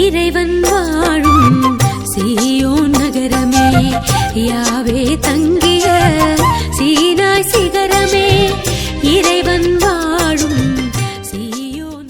இறைவன் வாழும் சீயோன் நகரமே, யாவே தங்கிய சீனாய் சிகரமே, இறைவன் வாழும் சீயோன்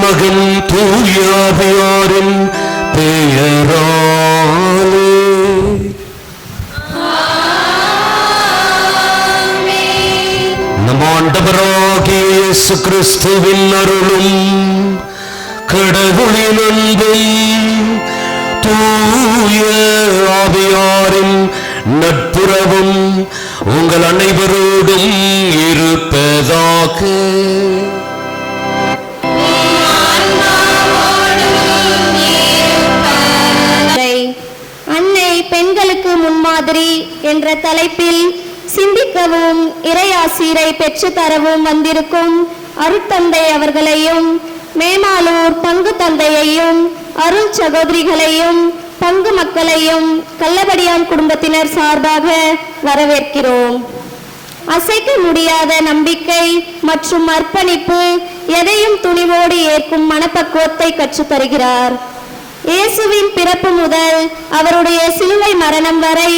மகன் தூயாவியாரின் பெயராலே நம் ஆண்டவராகிய இயேசு கிறிஸ்துவின் அருளும் கடவுளின் அன்பும் தூய ஆவியாரின் நட்புறவும் உங்கள் அனைவரோடும் இருப்பதாக. பெண்களுக்கு முன்மாதிரி என்ற தலைப்பில் சிந்திக்கவும் இறையாசிரை பெற்று தரவும் வந்திருக்கும் அருட்தந்தை அவர்களையும் மேமாலூர் பங்கு தந்தையையும் அருள் சகோதரிகளையும் பங்கு மக்களையும் கள்ளபடியான் குடும்பத்தினர் சார்பாக வரவேற்கிறோம். அசைக்க முடியாத நம்பிக்கை மற்றும் அர்ப்பணிப்பு எதையும் துணிவோடு ஏற்கும் மனப்பக்குவத்தை கற்றுத்தருகிறார். இயேசுவின் பிறப்பு முதல் அவருடைய சிலுவை மரணம் வரை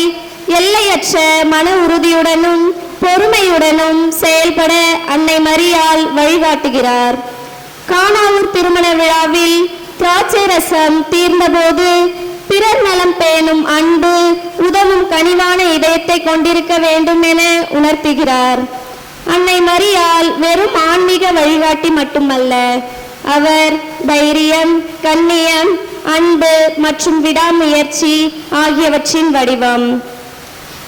எல்லையற்ற மன உறுதியுடனும் பொறுமையுடனும் செயல்பட அன்னை மரியாள் வழிகாட்டுகிறார். கானாவூர் திருமண விழாவில் திராட்சை ரசம் தீர்ந்தபோது பிறர் நலம் பேணும் அன்பு உதவும் கனிவான இதயத்தை கொண்டிருக்க வேண்டும் என உணர்த்துகிறார். அன்னை மரியாள் வெறும் ஆன்மீக வழிகாட்டி மட்டுமல்ல, அவர் தைரியம், கண்ணியம், அன்பு மற்றும் விடாமுயற்சி ஆகியவற்றின் வடிவம்.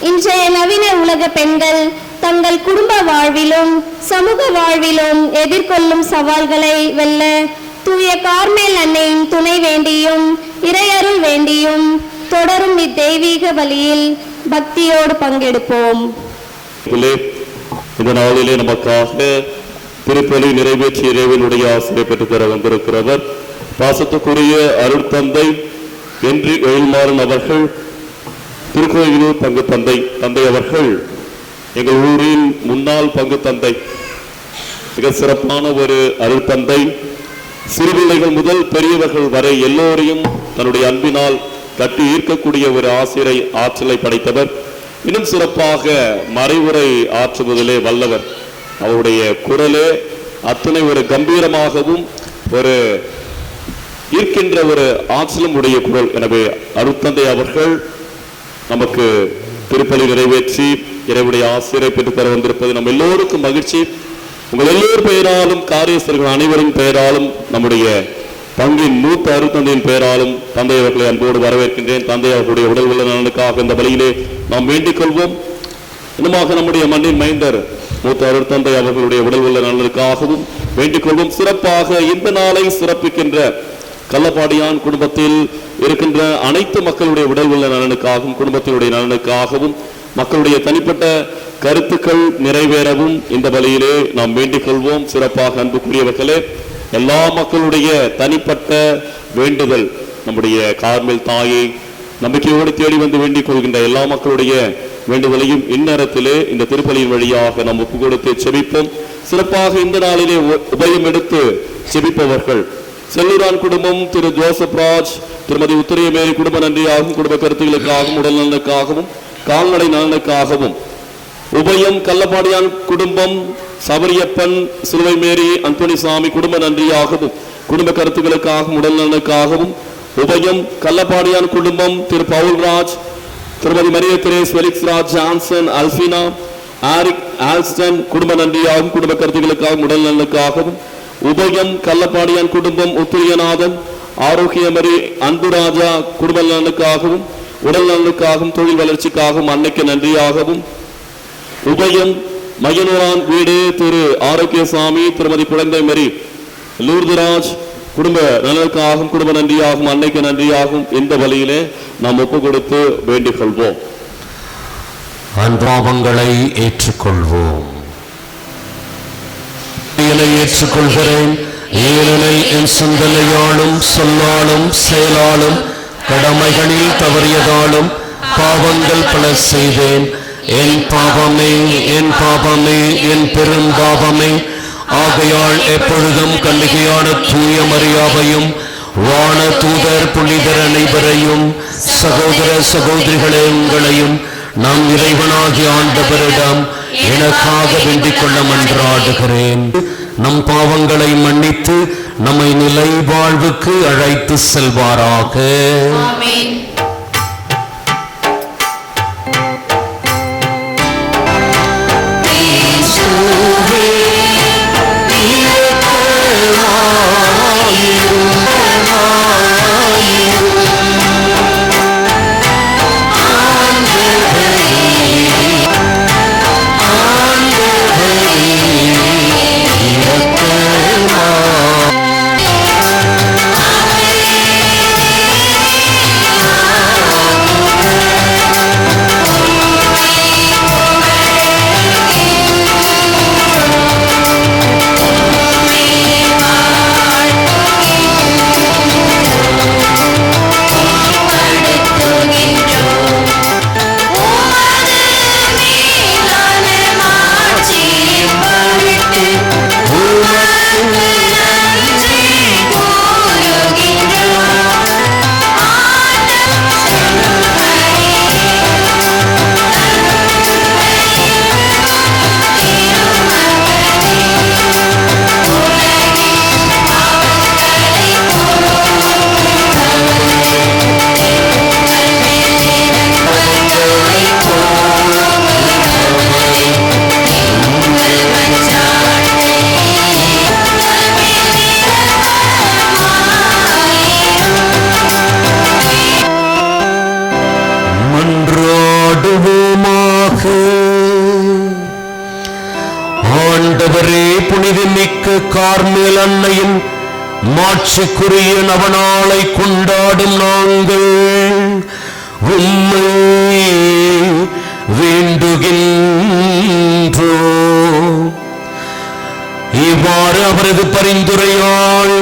இன்றைய நவீன உலக பெண்கள் தங்கள் குடும்ப வாழ்விலும் சமூக வாழ்விலும் எதிர்கொள்ளும் சவால்களை வெல்ல தூய கார்மேல் அன்னையின் துணை வேண்டியும் இறையருள் வேண்டியும் தொடரும் இத்தெய்வீக வழியில் பக்தியோடு பங்கெடுப்போம். இந்த நாளிலே நமக்காக திருப்பலி நிறைவேற்றி இறைவனுடைய ஆசிரியை பெற்றுத்தர வந்திருக்கிறவர் பாசத்துக்குரிய அருட்தந்தை என்று எழில்மாறன் அவர்கள், திருக்கோயிலூர் பங்கு தந்தை அவர்கள், எங்கள் ஊரின் முன்னாள் பங்கு தந்தை, மிக சிறப்பான ஒரு அருட்தந்தை. சிறுபிள்ளைகள் முதல் பெரியவர்கள் வரை எல்லோரையும் தன்னுடைய அன்பினால் கட்டி ஈர்க்கக்கூடிய ஒரு ஆசிரியை ஆற்றலை படைத்தவர். இன்னும் சிறப்பாக மறைவுரை ஆற்றுவதிலே வல்லவர். அவருடைய குரலே அத்தனை ஒரு கம்பீரமாகவும் ஒரு ஈர்க்கின்ற ஒரு ஆற்றலும் உடைய குரல். எனவே அருட்தந்தை அவர்கள் நமக்கு திருப்பலி நிறைவேற்றி இறைவனுடைய ஆசிரியரை பெற்றுத்தர வந்திருப்பது நம்ம எல்லோருக்கும் மகிழ்ச்சி. உங்கள் எல்லோரும் பெயராலும் காரியஸ்தர்கள் அனைவரின் பெயராலும் நம்முடைய பங்கின் மூத்த அருத்தந்தையின் பெயராலும் தந்தை அவர்களை அன்போடு வரவேற்கின்றேன். தந்தை அவர்களுடைய உடல் உள்ள நலனுக்காக இந்த வழியிலே நாம் வேண்டிக் கொள்வோம். இன்னுமாக நம்முடைய மண்ணின் மைந்தர் மூத்த அருத்தந்தை அவர்களுடைய உடல் உள்ள நலனுக்காகவும் வேண்டிக் கொள்வோம். சிறப்பாக இந்த நாளை சிறப்பிக்கின்ற கள்ளப்பாடியான் குடும்பத்தில் இருக்கின்ற அனைத்து மக்களுடைய உடல் உள்ள நலனுக்காகவும் குடும்பத்தினுடைய நலனுக்காகவும் மக்களுடைய தனிப்பட்ட கருத்துக்கள் நிறைவேறவும் இந்த வழியிலே நாம் வேண்டிக் கொள்வோம். சிறப்பாக அன்புக்குரியவர்களே, எல்லா மக்களுடைய தனிப்பட்ட வேண்டுதல், நம்முடைய கார்மேல் தாயை நம்பிக்கையோடு தேடி வந்து வேண்டிக் கொள்கின்ற எல்லா மக்களுடைய வேண்டுதலையும் இந்நேரத்திலே இந்த திருப்பலியின் வழியாக நாம் ஒப்பு கொடுத்து செபிப்போம். சிறப்பாக இந்த நாளிலே உபயம் எடுத்து செபிப்பவர்கள் செல்லூரான் குடும்பம், திரு ஜோசப் ராஜ், திருமதி உத்தரியமேரி குடும்ப நன்றியாகவும் குடும்ப கருத்துக்களுக்காகவும் உடல் நலனுக்காகவும் கால்நடை நலனுக்காகவும், உபயம் கள்ளப்பாடியான் குடும்பம் சபரியப்பன் சிலுவை மேரி அந்தோனிசாமி குடும்ப நன்றியாகவும் குடும்ப கருத்துக்களுக்காகவும் உடல் நலனுக்காகவும், உபயம் கள்ளப்பாடியான் குடும்பம் திரு பவுல்ராஜ், திருமதி மரிய தெரேஸ், வெலிக்ஸ் ராஜ், ஜான்சன், அல்பினா, ஆரிக், ஆல்ஸ்டன் குடும்ப நன்றியாகவும் குடும்ப கருத்துக்களுக்காகவும் உடல் நலனுக்காகவும், உபயம் கள்ளப்பாடியான் குடும்பம் உத்திரியநாதன், ஆரோக்கியமரி, அன்புராஜா குடும்ப நலனுக்காகவும் உடல் நலனுக்காகவும் தொழில் வளர்ச்சிக்காகவும் அன்னைக்கு நன்றியாகவும், உபயம் மயனூரான் வீடு திரு ஆரோக்கியசாமி, திருமதி குழந்தை மரி, லூர்துராஜ் குடும்ப நலனுக்காகவும் குடும்ப நன்றியாகவும் அன்னைக்கு நன்றியாகவும் இந்த வழியிலே நாம் ஒப்பு கொடுத்து வேண்டிக் கொள்வோம். அன்பாவங்களை ஏற்றுக்கொள்வோம். ஏற்றுக்கொள்கிறேன், ஏனெனில் என் சிந்தனையாலும் சொல்லாலும் செயலாலும் கடமைகளில் தவறியதாலும் பாவங்கள் பல செய்தேன். என் பாவமே, என் பாவமே, என் பெரும் பாவமே. ஆகையால் எப்பொழுதும் கன்னிகையான தூய மரியாவையும் வான தூதர் புனிதர் அனைவரையும் சகோதர சகோதரிகளே உங்களையும் நம் இறைவனாகிய ஆண்டவரிடம் எனக்காக வேண்டிக் கொள்ள மன்றாடுகிறேன். நம் பாவங்களை மன்னித்து நம்மை நிலை வாழ்வுக்கு அழைத்து செல்வாராக. ஆமென். ஆண்டவரே, புனிதமிக்க கார்மேல் அன்னையின் மாட்சிக்குரிய நவநாளை கொண்டாடும் நாங்கள் உம்மை வேண்டுகின்றோம். இவ்வாறு அவரது பரிந்துரையால்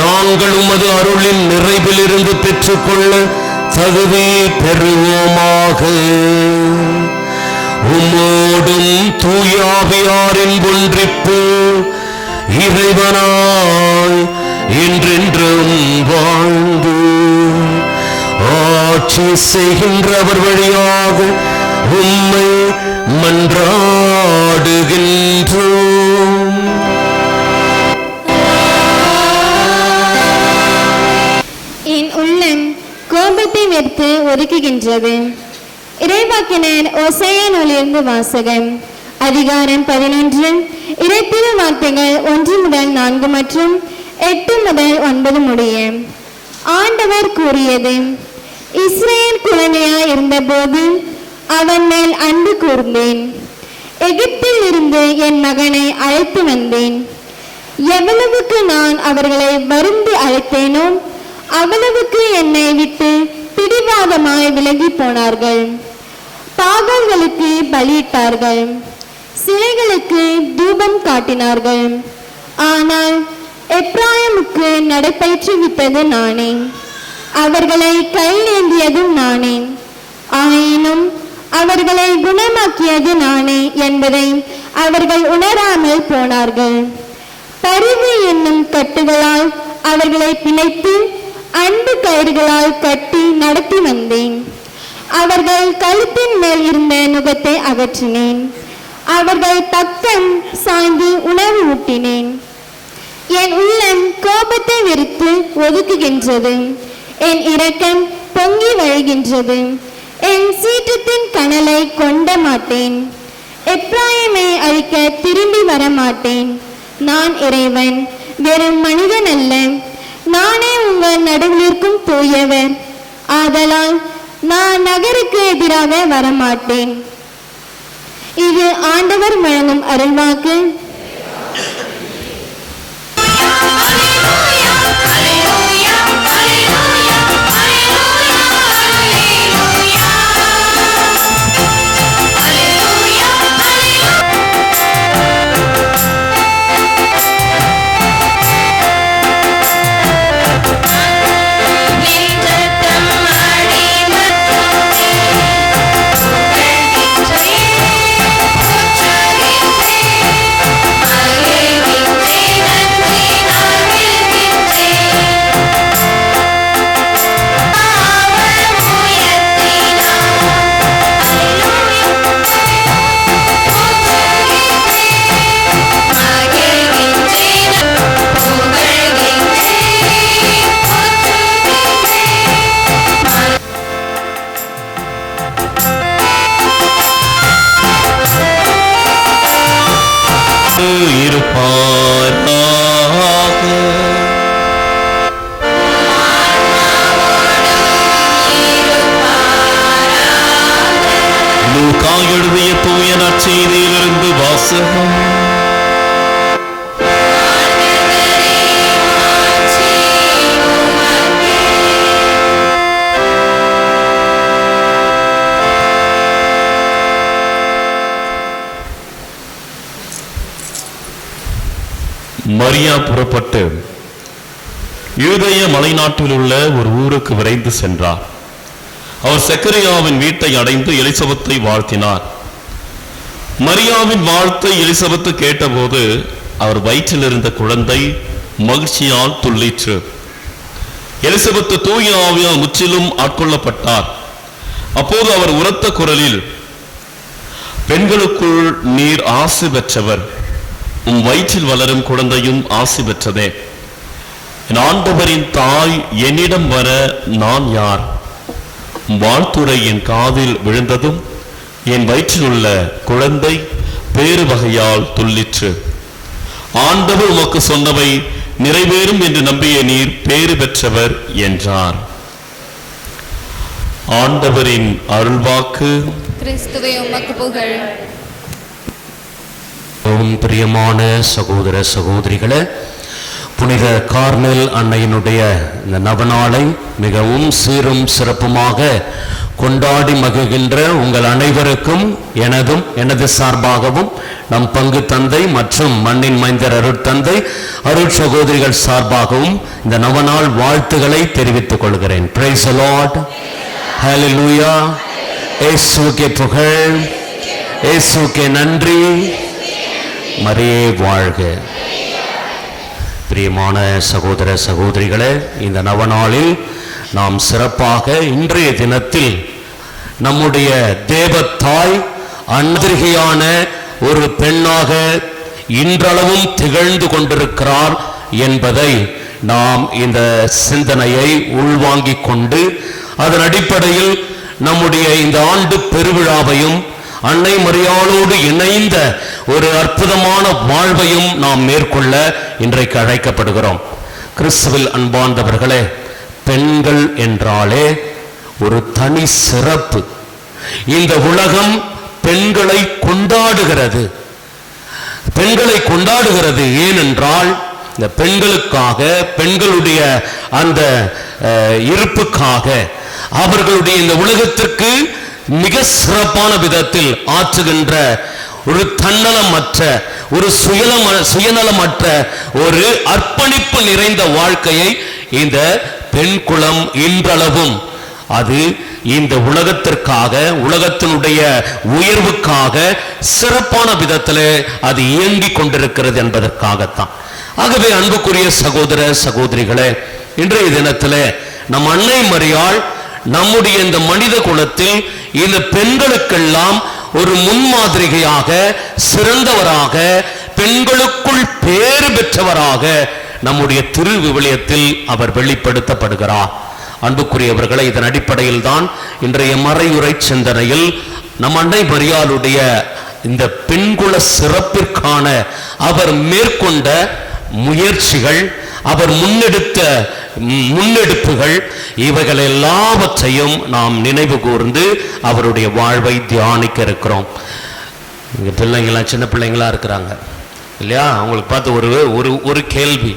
நாங்கள் உமது அருளின் நிறைவில் இருந்து பெற்றுக்கொள்ள தகுதி பெறுவோமாக. உம்மோடும் தூயாவியாரின் ஒன்றிப்பு இறைவனாய் என்றென்றும் வாழ்ந்து ஆட்சி செய்கின்றவர் வழியாக உம்மை மன்றாடுகின்றோம். என் உள்ளம் கோபத்தை வெறுத்து ஒதுக்குகின்றது. இறைவா, இறைவாக்கினர் ஓசையா நூலிலிருந்து வாசகம். அதிகாரம் 11, இறைத்திரு வார்த்தைகள் 1 முதல் 4 மற்றும் 8 முதல் 9 முடிய. ஆண்டவர் கூறியது: இஸ்ரேல் குழந்தையாய் இருந்தபோது அவன் மேல் அன்பு கூர்ந்தேன். எகிப்தில் இருந்து என் மகனை அழைத்து வந்தேன். எவ்வளவுக்கு நான் அவர்களை வருந்தி அழைத்தேனோ அவ்வளவுக்கு என்னை விட்டு பிடிவாதமாய் விலகி போனார்கள். பாகங்களுக்கு பலியிட்டார்கள், சிலைகளுக்கு தூபம் காட்டினார்கள். ஆனால் எப்ராயிமுக்கு நடைபயிற்றுவித்தது நானே, அவர்களை கையிலேந்தியதும் நானே. ஆயினும் அவர்களை குணமாக்கியது நானே என்பதை அவர்கள் உணராமல் போனார்கள். பரிவு என்னும் கட்டுகளால் அவர்களை பிணைத்து அன்பு கயிறுகளால் கட்டி நடத்தி வந்தேன். அவர்கள் கழுத்தின் மேல் இருந்த நுகத்தை அகற்றினேன். அவர்கள் பக்கம் சாய்ந்து உணவு ஊட்டினேன். என் உள்ளம் கோபத்தை வெறுத்து ஒதுக்குகின்றது, என் இரக்கம் பொங்கி வழிகின்றது. என் சீற்றத்தின் கனலை கொண்ட மாட்டேன். எப்ராயிமை அழிக்க திரும்பி வர மாட்டேன். நான் இறைவன், வெறும் மனிதன் அல்ல. நானே உங்கள் நடுவிலிருக்கும் தூயவர். ஆதலால் நான் நகருக்கு எதிராக வரமாட்டேன். இது ஆண்டவர் வழங்கும் அருள்வாக்கு. எழுதிய தூய நற்செய்தியிலிருந்து வாசகம். மரியா புறப்பட்டு யூதேய மலைநாட்டில் உள்ள ஒரு ஊருக்கு விரைந்து சென்றார். அவர் செக்கரியாவின் வீட்டை அடைந்து எலிசபெத்தை வாழ்த்தினார். மரியாவின் வாழ்த்தை எலிசபெத்து கேட்டபோது அவர் வயிற்றில் இருந்த குழந்தை மகிழ்ச்சியால் துள்ளிற்று. எலிசபெத்து தூய ஆவியால் முற்றிலும் ஆட்கொள்ளப்பட்டார். அப்போது அவர் உரத்த குரலில், பெண்களுக்குள் நீர் ஆசி பெற்றவர், உம் வயிற்றில் வளரும் குழந்தையும் ஆசி பெற்றதே. என் ஆண்டவரின் தாய் என்னிடம் வர நான் யார்? வாழ்த்துரை என் காதில் விழுந்ததும் என் வயிற்றில் உள்ள குழந்தை பேறு வகையால் துள்ளிற்று. ஆண்டவர் உமக்கு சொன்னவை நிறைவேறும் என்று நம்பிய நீர் பேறு பெற்றவர் என்றார். ஆண்டவரின் அருள்வாக்கு. கிறிஸ்துவே உமக்கு புகழ். பிரியமான சகோதர சகோதரிகளே, புனித கார்மெல் அன்னையினுடைய இந்த நவநாளை மிகவும் சீரும் சிறப்புமாக கொண்டாடி மகிழ்கின்ற உங்கள் அனைவருக்கும் எனது சார்பாகவும் நம் பங்கு தந்தை மற்றும் மண்ணின் மைந்தர் அருட்தந்தை அருட் சகோதரிகள் சார்பாகவும் இந்த நவநாள் வாழ்த்துக்களை தெரிவித்துக் கொள்கிறேன். Praise the Lord. ஹல்லேலூயா. இயேசுவுக்கே புகழ், இயேசுவுக்கே நன்றி, மரியே வாழ்க. பிரியமான சகோதர சகோதரிகளே, இந்த நவநாளில் நாம் சிறப்பாக இன்றைய தினத்தில் நம்முடைய தேவத்தாய் அன்றிகையான ஒரு பெண்ணாக இன்றளவும் திகழ்ந்து கொண்டிருக்கிறார் என்பதை நாம் இந்த சிந்தனையை உள்வாங்கிக் கொண்டு அதன் அடிப்படையில் நம்முடைய இந்த ஆண்டு பெருவிழாவையும் அன்னை மரியாளோடு இணைந்த ஒரு அற்புதமான வாழ்வையும் நாம் மேற்கொள்ள இன்றைக்கு அழைக்கப்படுகிறோம். கிறிஸ்துவில் அன்பார்ந்தவர்களே, பெண்கள் என்றாலே ஒரு தனி சிறப்பு. இந்த உலகம் பெண்களை கொண்டாடுகிறது. பெண்களை கொண்டாடுகிறது ஏனென்றால் இந்த பெண்களுக்காக, பெண்களுடைய அந்த இருப்புக்காக, அவர்களுடைய இந்த உலகத்திற்கு மிக சிறப்பான விதத்தில் ஆற்றுகின்ற ஒரு தன்னலமற்ற, ஒரு சுயநலமற்ற ஒரு அர்ப்பணிப்பு நிறைந்த வாழ்க்கையை இந்த பெண் குலம் இன்றளவும் அது இந்த உலகத்திற்காக, உலகத்தினுடைய உயர்வுக்காக சிறப்பான விதத்தில் அது இயங்கிக் கொண்டிருக்கிறது என்பதற்காகத்தான். ஆகவே அன்புக்குரிய சகோதர சகோதரிகளே, இன்றைய தினத்தில் நம் அன்னை மரியாள் நம்முடைய இந்த மனித குலத்தில் இந்த பெண்களுக்கெல்லாம் ஒரு முன்மாதிரிகையாக, சிறந்தவராக, பெண்களுக்குள் பேறு பெற்றவராக நம்முடைய திருவிவிலியத்தில் அவர் வெளிப்படுத்தப்படுகிறார். அன்புக்குரியவர்களை, இதன் அடிப்படையில் தான் இன்றைய மறையுரை சிந்தனையில் நம் அன்னை மரியாளுடைய இந்த பெண்குல சிறப்பிற்கான அவர் மேற்கொண்ட முயற்சிகள், அவர் முன்னெடுத்த முன்னெடுப்புகள், இவைகள் எல்லாவற்றையும் நாம் நினைவு கூர்ந்து அவருடைய வாழ்வை தியானிக்க இருக்கிறோம். இங்க பிள்ளைங்களாம் சின்ன பிள்ளைங்களா இருக்கிறாங்க இல்லையா? அவங்களுக்கு பார்த்து ஒரு ஒரு கேள்வி.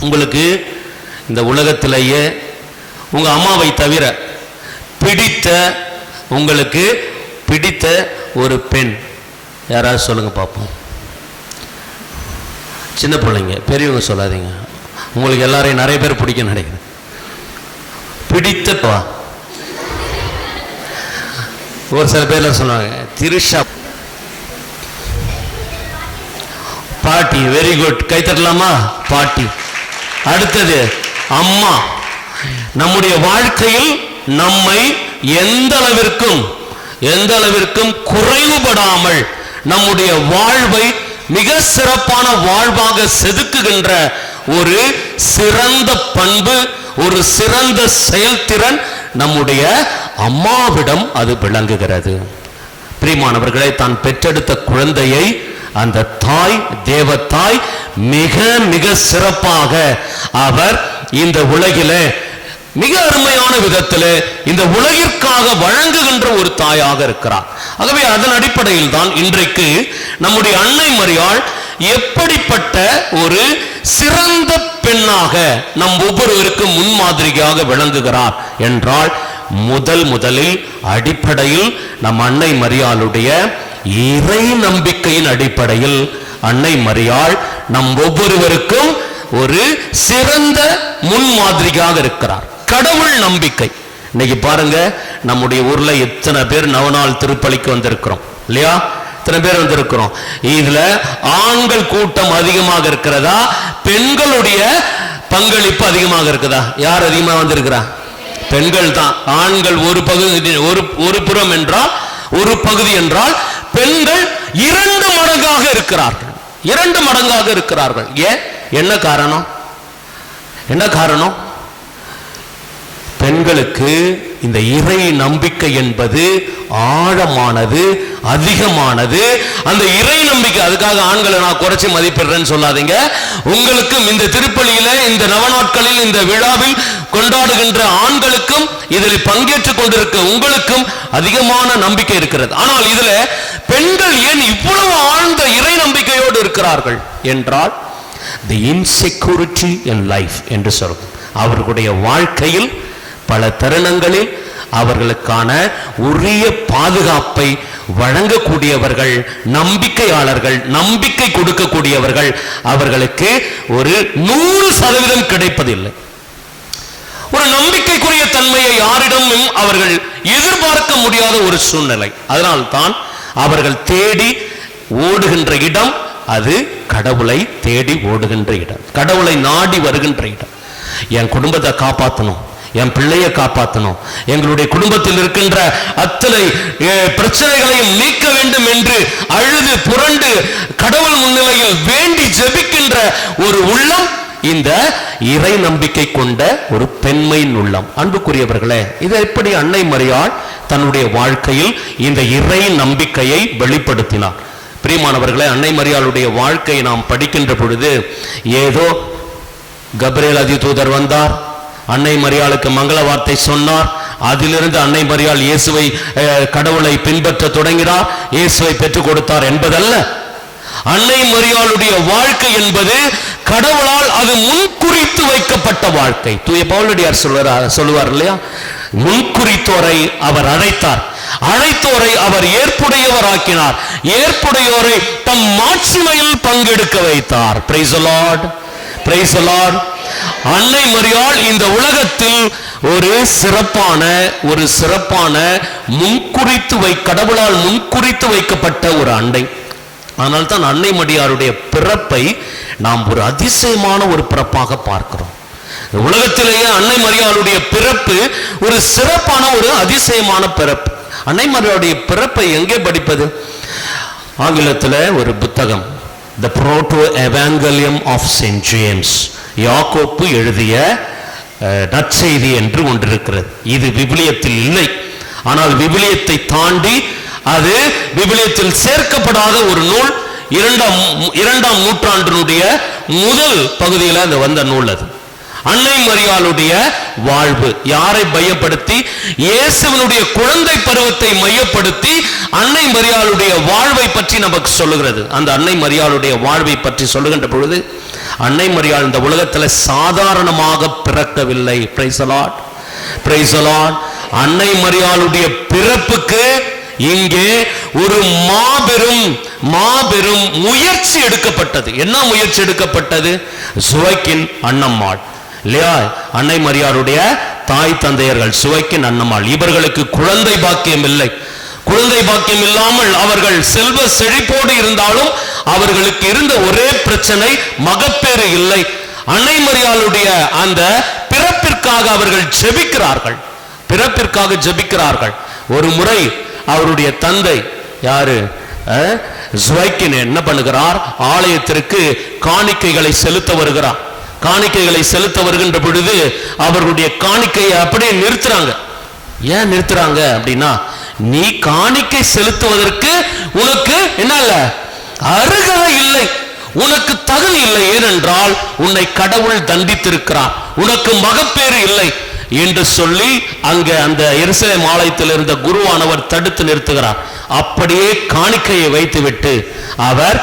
உங்களுக்கு இந்த உலகத்திலேயே உங்க அம்மாவை தவிர உங்களுக்கு பிடித்த ஒரு பெண் யாராவது சொல்லுங்க பார்ப்போம். சின்ன பிள்ளைங்க, பெரியவங்க சொல்லாதீங்க. உங்களுக்கு எல்லாரையும் நிறைய பேர் பிடிக்கும் நினைக்கிறேன். பிடித்தப்பா ஒரு சில பேர்ல சொன்னாங்க திரிஷா பாட்டி. வெரி குட், கை தட்டலாமா? பாட்டி. அடுத்தது அம்மா. நம்முடைய வாழ்க்கையில் நம்மை எந்த அளவிற்கும் குறைவுபடாமல் நம்முடைய வாழ்வை மிக சிறப்பான வாழ்வாக செதுக்குகின்ற ஒரு சிறந்த பண்பு, ஒரு சிறந்த செயல்திறன் நம்முடைய அம்மாவிடம் அது விளங்குகிறது. பிரியமானவர்களை, தான் பெற்றெடுத்த குழந்தையை அந்த தாய், தேவத்தாய் மிக மிக சிறப்பாக அவர் இந்த உலகிலே மிக அருமையான விதத்தில் இந்த உலகிற்காக வழங்குகின்ற ஒரு தாயாக இருக்கிறார். ஆகவே அதன் அடிப்படையில் தான் இன்றைக்கு நம்முடைய அன்னை மரியாள் எப்படிப்பட்ட ஒரு சிறந்த பெண்ணாக நம் ஒவ்வொருவருக்கும் முன்மாதிரியாக விளங்குகிறார் என்றால், முதலில் அடிப்படையில் நம் அன்னை மரியாளுடைய இறை நம்பிக்கையின் அடிப்படையில் அன்னை மரியாள் நம் ஒவ்வொருவருக்கும் ஒரு சிறந்த முன்மாதிரியாக இருக்கிறார். கடவுள் நம்பிக்கை. இன்னைக்கு பாருங்க, நம்முடைய ஊர்ல எத்தனை பேர் நவநாள் திருப்பலிக்கு வந்திருக்கிறோம் இல்லையா? எத்தனை பேர் வந்திருக்கிறோம். இதுல ஆண்கள் கூட்டம் அதிகமாக இருக்கிறதா, பெண்களுடைய பங்களிப்பு அதிகமாக இருக்குதா? யார் அதிகமாக வந்திருக்கிறா? பெண்கள் தான். ஆண்கள் ஒரு பகுதி, ஒரு புறம் என்றால், ஒரு பகுதி என்றால், பெண்கள் 2 மடங்காக இருக்கிறார்கள். 2 மடங்காக இருக்கிறார்கள். ஏன்? என்ன காரணம்? பெண்களுக்கு இந்த இறை நம்பிக்கை என்பது ஆழமானது, அதிகமானது. அந்த இறை நம்பிக்கை, அதுக்காக ஆண்களை நான் குறைச்சி மதிப்பிடுறேன்னு சொல்லாதீங்க. உங்களுக்கும் இந்த திருப்பலியில, இந்த நவநாட்களில், இந்த விழாவில் கொண்டாடுகின்ற ஆண்களுக்கும், இதில் பங்கேற்றுக் கொண்டிருக்க உங்களுக்கும் அதிகமான நம்பிக்கை இருக்கிறது. ஆனால் இதுல பெண்கள் ஏன் இவ்வளவு ஆழ்ந்த இறை நம்பிக்கையோடு இருக்கிறார்கள் என்றால், the insecurity in life என்று சொல்லும். அவர்களுடைய வாழ்க்கையில் பல தருணங்களில் அவர்களுக்கான உரிய பாதுகாப்பை வழங்கக்கூடியவர்கள், நம்பிக்கையாளர்கள், நம்பிக்கை கொடுக்கக்கூடியவர்கள் அவர்களுக்கு ஒரு 100% கிடைப்பதில்லை. ஒரு நம்பிக்கைக்குரிய தன்மையை யாரிடமும் அவர்கள் எதிர்பார்க்க முடியாத ஒரு சூழ்நிலை. அதனால்தான் அவர்கள் தேடி ஓடுகின்ற இடம் அது கடவுளை தேடி ஓடுகின்ற இடம், கடவுளை நாடி வருகின்ற இடம். என் குடும்பத்தை காப்பாற்றணும், என் பிள்ளையை காப்பாற்றணும், எங்களுடைய குடும்பத்தில் இருக்கின்ற அத்தனை பிரச்சனைகளையும் நீக்க வேண்டும் என்று அழுது புரண்டு கடவுள் முன்னிலையில் வேண்டி ஜெபிக்கின்ற ஒரு உள்ளம் இந்த இறை நம்பிக்கை கொண்ட ஒரு பெண்மையின் உள்ளம். அன்புக்குரியவர்களே, இதை எப்படி அன்னை மரியாள் தன்னுடைய வாழ்க்கையில் இந்த இறை நம்பிக்கையை வெளிப்படுத்தினார். பிரியமானவர்களே, அன்னை மரியாளுடைய வாழ்க்கையை நாம் படிக்கின்ற பொழுது ஏதோ கப்ரியேல் அதிதூதர் வந்தார், அன்னை மரியாளுக்கு மங்கள வார்த்தை சொன்னார், அதிலிருந்து அன்னை மரியாள் இயேசுவை கடவுளை பின்பற்ற தொடங்கினார், இயேசுவை பெற்றுக் கொடுத்தார் என்பதல்ல. அன்னை மரியாளுடைய வாழ்க்கை என்பது கடவுளால் அது முன்குறித்து வைக்கப்பட்ட வாழ்க்கை. தூய பவுலடியார் சொல்லுவார் இல்லையா, முன்குறித்தோரை அவர் அழைத்தார், அழைத்தோரை அவர் ஏற்புடையவர் ஆக்கினார், ஏற்புடையோரை தம் மாட்சிமையில் பங்கெடுக்க வைத்தார். Price the Lord, praise the Lord. அன்னை மரியாள் இந்த உலகத்தில் ஒரு சிறப்பான கடவுளால் முன்குறித்து வைக்கப்பட்ட ஒரு அன்னை. ஆனால் தான் அன்னை மரியாளுடைய பிறப்பை நாம் ஒரு அதிசயமான ஒரு பிறப்பாக பார்க்கிறோம். உலகத்திலேயே அன்னை மரியாளுடைய பிறப்பு ஒரு சிறப்பான ஒரு அதிசயமான பிறப்பு. அன்னை மரியாளுடைய பிறப்பை எங்கே படிப்பது? ஆங்கிலத்தில் ஒரு புத்தகம், The Proto-Evangelium of St. James, யாக்கோப்பு எழுதிய நற்செய்தி என்று ஒன்றிருக்கிறது. இது விவிலியத்தில் இல்லை, ஆனால் விவிலியத்தை தாண்டி அது விவிலியத்தில் சேர்க்கப்படாத ஒரு நூல். இரண்டாம் நூற்றாண்டினுடைய முதல் பகுதியில் அந்த வந்த நூல் அது. அன்னை மரியாளுடைய வாழ்வு யாரை மையப்படுத்தி? இயேசுவினுடைய குழந்தை பருவத்தை மையப்படுத்தி அன்னை மரியாளுடைய வாழ்வை பற்றி நமக்கு சொல்லுகிறது. அந்த அன்னை மரியாளுடைய வாழ்வை பற்றி சொல்லுகின்ற பொழுது, அன்னை மரியாள் இந்த உலகத்தில் சாதாரணமாக பிறக்கவில்லை. Praise the Lord, praise the Lord. அன்னை மரியாளுடைய பிறப்புக்கு இங்கே ஒரு மாபெரும் முயற்சி எடுக்கப்பட்டது. என்ன முயற்சி எடுக்கப்பட்டது? சுவைக்கின் அன்னம்மாள் இல்லையா, அன்னை மரியாளுடைய தாய் தந்தையர்கள் சுவைக்கின் அன்னம்மாள், இவர்களுக்கு குழந்தை பாக்கியம் இல்லை. குழந்தை பாக்கியம் இல்லாமல் அவர்கள் செல்வ செழிப்போடு இருந்தாலும் அவர்களுக்கு இருந்த ஒரே பிரச்சனை மகப்பேறு இல்லை. அன்னை மரியாளுடைய அந்த பிறப்பிற்காக அவர்கள் ஜெபிக்கிறார்கள். ஒரு முறை அவருடைய தந்தை யாரு, சுவைக்கின் என்ன பண்ணுகிறார்? ஆலயத்திற்கு காணிக்கைகளை செலுத்த வருகிறார். காணிக்கைகளை செலுத்த வருகின்ற பொழுது அவர்களுடைய காணிக்கையை அப்படியே நிறுத்துறாங்க. ஏன் நிறுத்துறாங்க அப்படின்னா, நீ காணிக்கை செலுத்துவதற்கு உனக்கு என்ன இல்ல, அருகதை இல்லை, உனக்கு தகுதி இல்லை. ஏனென்றால் உன்னை கடவுள் தண்டித்திருக்கிறார், உனக்கு மகப்பேறு இல்லை என்று சொல்லி அங்கே அந்த எருசலேம் ஆலயத்தில் இருந்த குருவானவர் தடுத்து நிறுத்துகிறார். அப்படியே காணிக்கையை வைத்துவிட்டு அவர்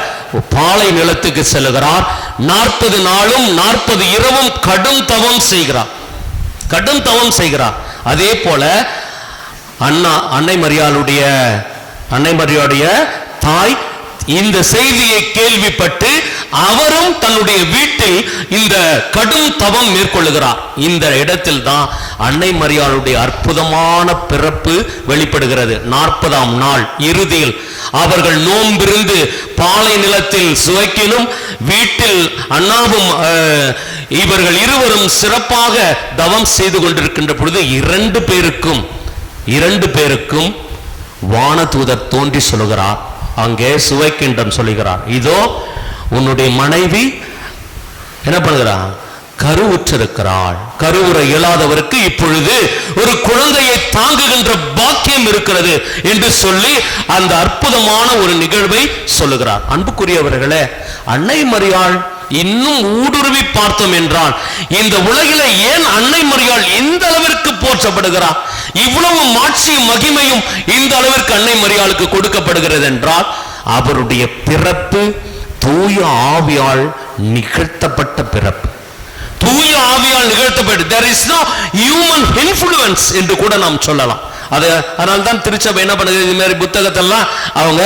பாலை நிலத்துக்கு செல்லுகிறார். 40 நாளும் 40 இரவும் கடும் தவம் செய்கிறார். அதே போல அன்னை மரியாளுடைய தாய் இந்த செய்தியை கேள்விப்பட்டு அவரும் தன்னுடைய வீட்டில் இந்த கடும் தவம் மேற்கொள்ளுகிறார். இந்த இடத்தில் தான் அன்னை மரியாளுடைய அற்புதமான பிறப்பு வெளிப்படுகிறது. 40ஆம் நாள் இறுதியில் அவர்கள் நோம்பிருந்து பாலை நிலத்தில் சுவைக்கினும் வீட்டில் அண்ணாவும் இவர்கள் இருவரும் சிறப்பாக தவம் செய்து கொண்டிருக்கின்ற பொழுது இரண்டு பேருக்கும் வானதூதர் தோன்றி சொல்லுகிறார். அங்கே சுவைக்கின்றம் சொல்லுகிறார், இதோ உன்னுடைய மனைவி என்ன பண்ணுகிறார்? கருவுற்றிருக்கிறாள். கருவுற இயலாதவருக்கு இப்பொழுது ஒரு குழந்தையை தாங்குகின்ற பாக்கியம் இருக்கிறது என்று சொல்லி அந்த அற்புதமான ஒரு நிகழ்வை சொல்லுகிறார். அன்புக்குரியவர்களே, அன்னை மரியாள் இன்னும் ஊடுருவி பார்த்தோம் என்றால் இந்த உலகிலே ஏன் அன்னை மரியாள் இந்த அளவிற்கு போற்றப்படுகிறார்? இவ்வளவு மாட்சியும் மகிமையும் இந்த அளவிற்கு அன்னை மரியாளுக்கு கொடுக்கப்படுகிறது என்றால் அவருடைய பிறப்பு தூய ஆவியால் நிகழ்த்தப்பட்ட பிறப்பு. தூய ஆவியால் நிகழ்த்தப்பட்டு there is no human influence என்று கூட நாம் சொல்லலாம். அதனால்தான் திருச்சபை என்ன பண்ணுது, இது மாதிரி புத்தகத்தெல்லாம் அவங்க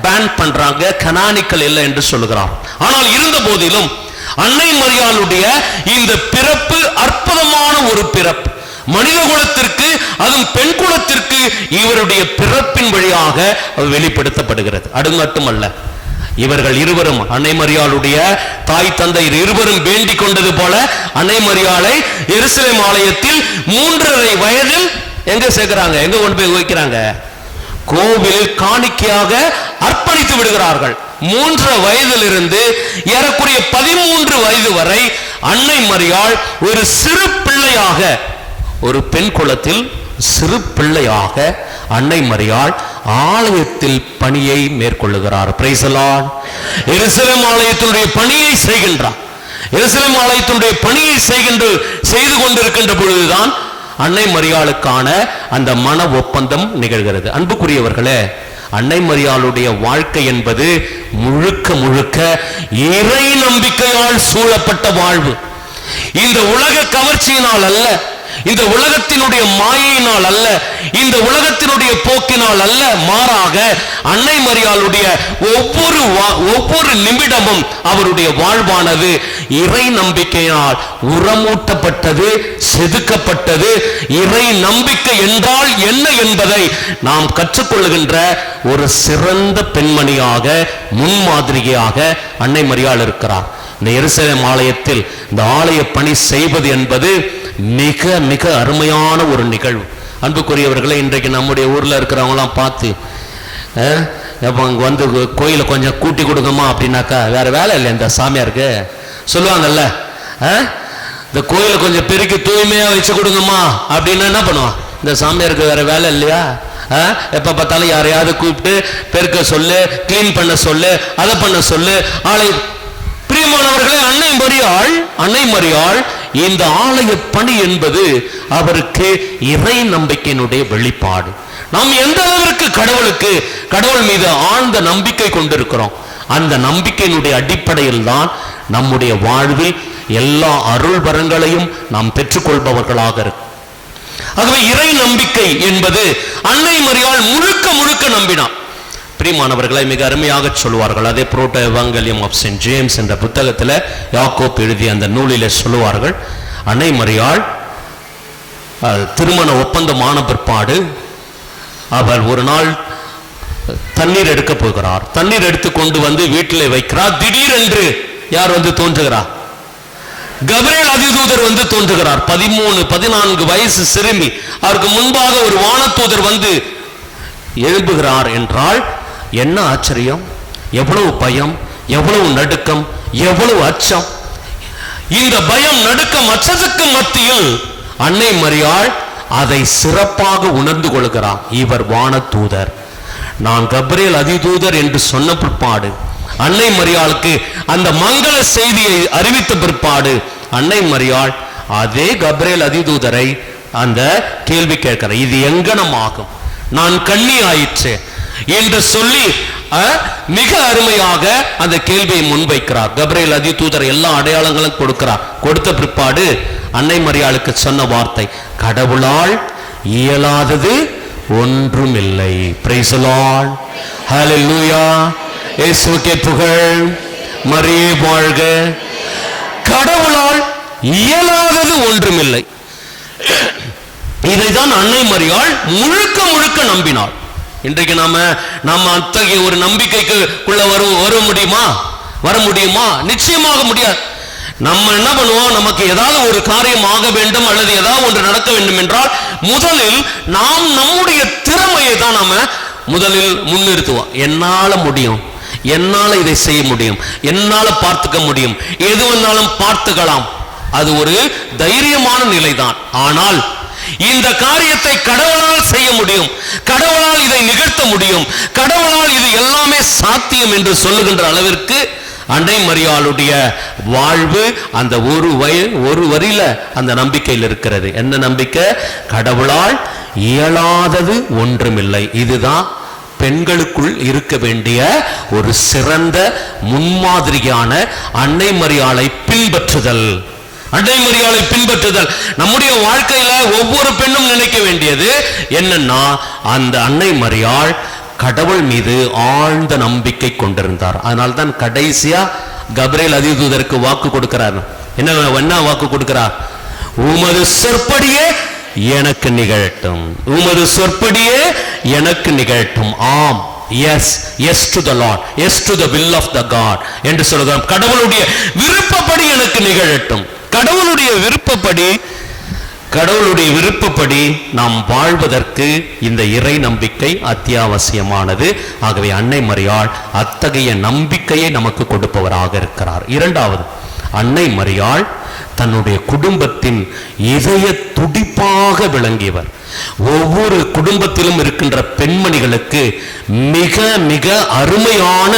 பேன் பண்றாங்க, கனானிக்கல் இல்லை என்று சொல்லுகிறார். ஆனால் இருந்த போதிலும் அன்னை மரியாளுடைய இந்த பிறப்பு அற்புதமான ஒரு பிறப்பு. மனித குலத்திற்கு, அதுவும் பெண் குலத்திற்கு இவருடைய பிறப்பின் வழியாக வெளிப்படுத்தப்படுகிறது. அது மட்டுமல்ல, இவர்கள் இருவரும் அன்னை மரியாளுடைய தாய் தந்தை இருவரும் வேண்டிக் கொண்டது போல அன்னை மரியாளை எருசலேம் ஆலயத்தில் 3.5 வயதில் எங்க சேர்க்கிறாங்க? எங்க கொண்டு போய் வைக்கிறாங்க? கோவிலில் காணிக்கையாக அர்ப்பணித்து விடுகிறார்கள். 3 வயதிலிருந்து ஏறக்குறைய 13 வயது வரை அன்னை மரியாள் ஒரு சிறு பிள்ளையாக, ஒரு பெண் குலத்தில் சிறு பிள்ளையாக அன்னை மரியாள் ஆலயத்தில் பணியை மேற்கொள்ளுகிறார். Price the Lord. எருசலேம் ஆலயத்தினுடைய பணியை செய்கின்றார். எருசலேம் ஆலயத்தினுடைய பணியை செய்து கொண்டிருக்கின்ற பொழுதுதான் அன்னை மரியாளுக்கான அந்த மன ஒப்பந்தம் நிகழ்கிறது. அன்புக்குரியவர்களே, அன்னை மரியாளுடைய வாழ்க்கை என்பது முழுக்க முழுக்க இறை நம்பிக்கையால் சூழப்பட்ட வாழ்வு. இந்த உலக கவர்ச்சியினால் அல்ல, இந்த உலகத்தினுடைய மாயையினால் அல்ல, இந்த உலகத்தினுடைய போக்கினால் அல்ல, மாறாக அன்னை மரியாளுடைய ஒவ்வொரு நிமிடமும் அவருடைய வாழ்வானது இறை நம்பிக்கையால் உரமூட்டப்பட்டது, செதுக்கப்பட்டது. இறை நம்பிக்கை என்றால் என்ன என்பதை நாம் கற்றுக்கொள்கின்ற ஒரு சிறந்த பெண்மணியாக, முன்மாதிரியாக அன்னை மரியாள் இருக்கிறார். இந்த எருசலேம் ஆலயத்தில் இந்த ஆலய பணி செய்வது என்பது மிக மிக அருமையான ஒரு நிகழ்வு. அன்புக்குரியவர்களே, இன்றைக்கு நம்முடைய ஊர்ல இருக்கிறவங்களாம் பார்த்து அங்க வந்து கோயிலை கொஞ்சம் கூட்டி கொடுங்கம்மா அப்படின்னாக்கா வேற வேலை இல்லை இந்த சாமியாருக்கு சொல்லுவாங்கல்ல, இந்த கோயிலை கொஞ்சம் பெருக்கி தூய்மையா வச்சு கொடுங்கம்மா அப்படின்னு என்ன பண்ணுவான்? இந்த சாமியாருக்கு வேற வேலை இல்லையா? எப்ப பார்த்தாலும் யாரையாவது கூப்பிட்டு பெருக்க சொல்லு, கிளீன் பண்ண சொல்லு, அதை பண்ண சொல்லு. ஆலய பிரியமானவர்களே, அன்னை மரியாள் இந்த ஆலய பணி என்பது அவருக்கு இறை நம்பிக்கையினுடைய வெளிப்பாடு. நாம் எந்த அளவிற்கு கடவுள் மீது ஆழ்ந்த நம்பிக்கை கொண்டிருக்கிறோம், அந்த நம்பிக்கையினுடைய அடிப்படையில் தான் நம்முடைய வாழ்வில் எல்லா அருள் வரங்களையும் நாம் பெற்றுக்கொள்பவர்களாக இருக்கும். ஆகவே இறை நம்பிக்கை என்பது அன்னை மரியாள் முழுக்க முழுக்க நம்பினார். பிரியமானவர்களை மிக அருமையாக சொல்லுவார்கள். அதே புரோட்டோ எவாங்கலியம் ஆஃப் செயின்ட் ஜேம்ஸ் என்ற புத்தகத்தில் யாக்கோப் எழுதிய அந்த நூலிலே சொல்லுவார்கள், அன்னை மரியாள் திருமண ஒப்பந்தமான பிற்பாடு அவர் ஒரு நாள் தண்ணீர் எடுக்க போகிறார். தண்ணீர் எடுத்து கொண்டு வந்து வீட்டிலே வைக்கிறார். திடீரென்று யார் வந்து தோன்றுகிறார்? கபிரியேல் அதிதூதர் வந்து தோன்றுகிறார். 13-14 வயசு சிறுமி. அவருக்கு முன்பாக ஒரு வானதூதர் வந்து எழும்புகிறார் என்றால் என்ன ஆச்சரியம்! எவ்வளவு பயம், எவ்வளவு நடுக்கம், எவ்வளவு அச்சம்! இந்த பயம், நடுக்கம், அச்சத்துக்கு மத்தியில் அன்னை மரியாள் அதை சிறப்பாக உணர்ந்து கொள்கிறார். இவர் வானதூதர், நான் கபிரியேல் அதிதூதர் என்று சொன்ன பிற்பாடு, அன்னை மரியாளுக்கு அந்த மங்கள செய்தியை அறிவித்த பிற்பாடு அன்னை மரியாள் அதே கபிரியேல் அதிதூதரை அந்த கேள்வி கேட்கிறார், இது எங்கனமாகும், நான் கண்ணி ஆயிற்று என்று சொல்லி மிக அருமையாக அந்த கேள்வியை முன்வைக்கிறார். கபிரியேல் அதிதூதர் எல்லா அடையாளங்களும் கொடுக்கிறார். கொடுத்த பிற்பாடு அன்னை மரியாளுக்கு சொன்ன வார்த்தை, கடவுளால் இயலாதது ஒன்றுமில்லை. பிரைஸ் தி லார்ட், ஹல்லேலூயா, இயேசுவுக்கே புகழ், மரியே வாழ்க. கடவுளால் இயலாதது ஒன்றுமில்லை. இதைதான் அன்னை மரியாள் முழுக்க முழுக்க நம்பினாள். இன்றைக்கு நாம அத்தகைய ஒரு நம்பிக்கைக்குள்ள வர முடியுமா? நிச்சயமாக முடியாது. நம்ம என்ன பண்ணுவோம், நமக்கு ஏதாவது ஒரு காரியம் ஆக வேண்டும் அல்லது ஏதாவது ஒன்று நடக்க வேண்டும் என்றால் முதலில் நாம் நம்முடைய திறமையை தான் நாம முதலில் முன்னிறுத்துவோம். என்னால முடியும், என்னால இதை செய்ய முடியும், என்னால பார்த்துக்க முடியும், எது வந்தாலும் பார்த்துக்கலாம். அது ஒரு தைரியமான நிலைதான். ஆனால் இந்த காரியத்தை கடவுளால் செய்ய முடியும், கடவுளால் இதை நிகழ்த்த முடியும், கடவுளால் இது எல்லாமே சாத்தியம் என்று சொல்லுகின்ற அளவிற்கு அன்னை மரியாளுடைய வாழ்வு அந்த ஒரு வரியில அந்த நம்பிக்கையில் இருக்கிறது. என்ன நம்பிக்கை? கடவுளால் இயலாதது ஒன்றுமில்லை. இதுதான் பெண்களுக்குள் இருக்க வேண்டிய ஒரு சிறந்த முன்மாதிரியான அன்னை மரியாளை பின்பற்றுதல். அன்னை மரியாளை பின்பற்றுதல் நம்முடைய வாழ்க்கையில ஒவ்வொரு பெண்ணும் நினைக்க வேண்டியது என்னன்னா, அந்த அன்னை மரியாள் கடவுள் மீது ஆழ்ந்த நம்பிக்கை கொண்டிருந்தார். அதனால்தான் கடைசியா கபிரியேல் அதிதூதருக்கு வாக்கு கொடுக்கிறார். என்ன வாக்கு கொடுக்கிறார்? உமது சொற்படியே எனக்கு நிகழட்டும், உமது சொற்படியே எனக்கு நிகழட்டும். ஆம், yes to the Lord, yes to the will of the God என்று சொல்கிறார். கடவுளுடைய விருப்பப்படி எனக்கு நிகழட்டும். கடவுளுடைய விருப்பப்படி நாம் வாழ்வதற்கு இந்த இறை நம்பிக்கை அத்தியாவசியமானது. ஆகவே அன்னை மரியாள் அத்தகைய நம்பிக்கையை நமக்கு கொடுப்பவராக இருக்கிறார். இரண்டாவது, அன்னை மரியாள் தன்னுடைய குடும்பத்தின் இதய துடிப்பாக விளங்கியவர். ஒவ்வொரு குடும்பத்திலும் இருக்கின்ற பெண்மணிகளுக்கு மிக மிக அருமையான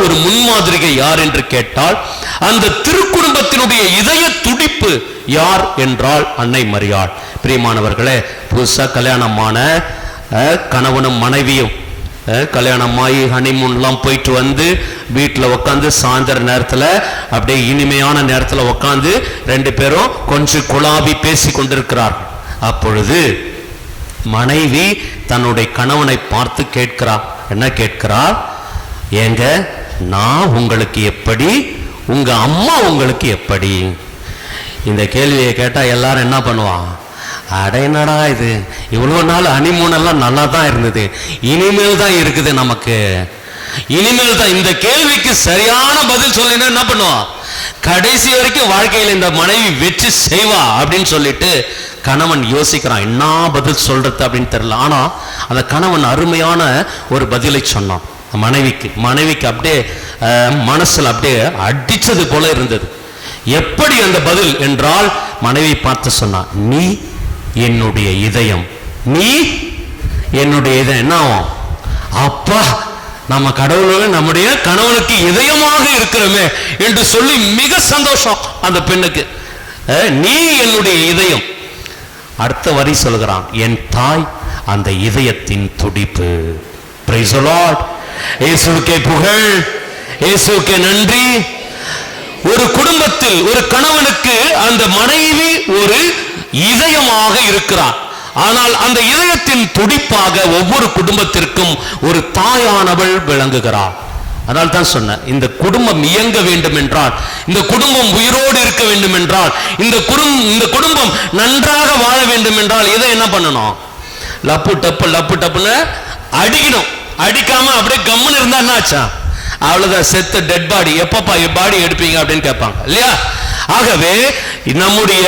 ஒரு முன்மாதிரிகை யார் என்று கேட்டால் அந்த திருக்குடும்பத்தினுடைய இதய துடிப்பு யார் என்றால் அன்னை மரியாள். பிரியமானவர்களே, புதுசா கல்யாணமான கணவனும் மனைவியும் கல்யாணமாயி ஹனிமூன்லாம் போயிட்டு வந்து வீட்டில் உட்காந்து சாயந்தர நேரத்தில் அப்படியே இனிமையான நேரத்தில் உட்காந்து 2 பேரும் கொஞ்சம் குழாவி பேசி கொண்டிருக்கிறார். அப்பொழுது மனைவி தன்னுடைய கணவனை பார்த்து கேட்கிறார். என்ன கேட்கிறார்? ஏங்க, நான் உங்களுக்கு எப்படி, உங்க அம்மா உங்களுக்கு எப்படி? இந்த கேள்வியை கேட்டா எல்லாரும் என்ன பண்ணுவான்? அடையனடா இது, இவ்வளவு நாள் ஹனிமூனெல்லாம் நல்லா தான் இருந்தது, இனிமேல் தான் இருக்குது நமக்கு, இனிமேல் தான். இந்த கேள்விக்கு சரியான பதில் சொல்லினா என்ன பண்ணுவான்? கடைசி வரைக்கும் வாழ்க்கையில் இந்த மனைவி வெற்றி செய்வா அப்படின்னு சொல்லிட்டு கணவன் யோசிக்கிறான், என்ன பதில் சொல்றது அப்படின்னு தெரியல. ஆனா அந்த கணவன் அருமையான ஒரு பதிலை சொன்னான் மனைவிக்கு அப்படியே மனசுல அப்படியே அடிச்சது போல இருந்தது. எப்படி அந்த பதில் என்றால், மனைவி பார்த்து சொன்னான், நீ என்னுடைய இதயம், நீ என்னுடைய இதயம். என்ன ஆகும்? அப்பா, நம்ம கடவுளோட நம்முடைய கணவனுக்கு இதயமாக இருக்கிறோமே என்று சொல்லி மிக சந்தோஷம் அந்த பெண்ணுக்கு. நீ என்னுடைய இதயம். அடுத்த வரி சொல்கிறான், என் தாய் அந்த இதயத்தின் துடிப்பு. Price the Lord. இயேசுவுக்கே புகழ், இயேசுவுக்கே நன்றி. ஒரு குடும்பத்தில் ஒரு கணவனுக்கு அந்த மனைவி ஒரு இதயமாக இருக்கிறார். ஆனால் அந்த இதயத்தின் துடிப்பாக ஒவ்வொரு குடும்பத்திற்கும் ஒரு தாயானவள் விளங்குகிறார். அதனால் தான் சொன்ன, இந்த குடும்பம் இயங்க வேண்டும் என்றால், இந்த குடும்பம் உயிரோடு இருக்க வேண்டும் என்றால், இந்த குடும்பம் நன்றாக வாழ வேண்டும் என்றால் இதை என்ன பண்ணணும்? லப்பு டப்புன்னு அடிக்கணும். அடிக்காம அப்படியே கம்முன்னு இருந்தா என்ன ஆச்சா? அவ்வளவுதான், செத்த டெட் பாடி. எப்பப்பா பாடி எடுப்பீங்க அப்படின்னு கேட்பாங்க இல்லையா? ஆகவே நம்முடைய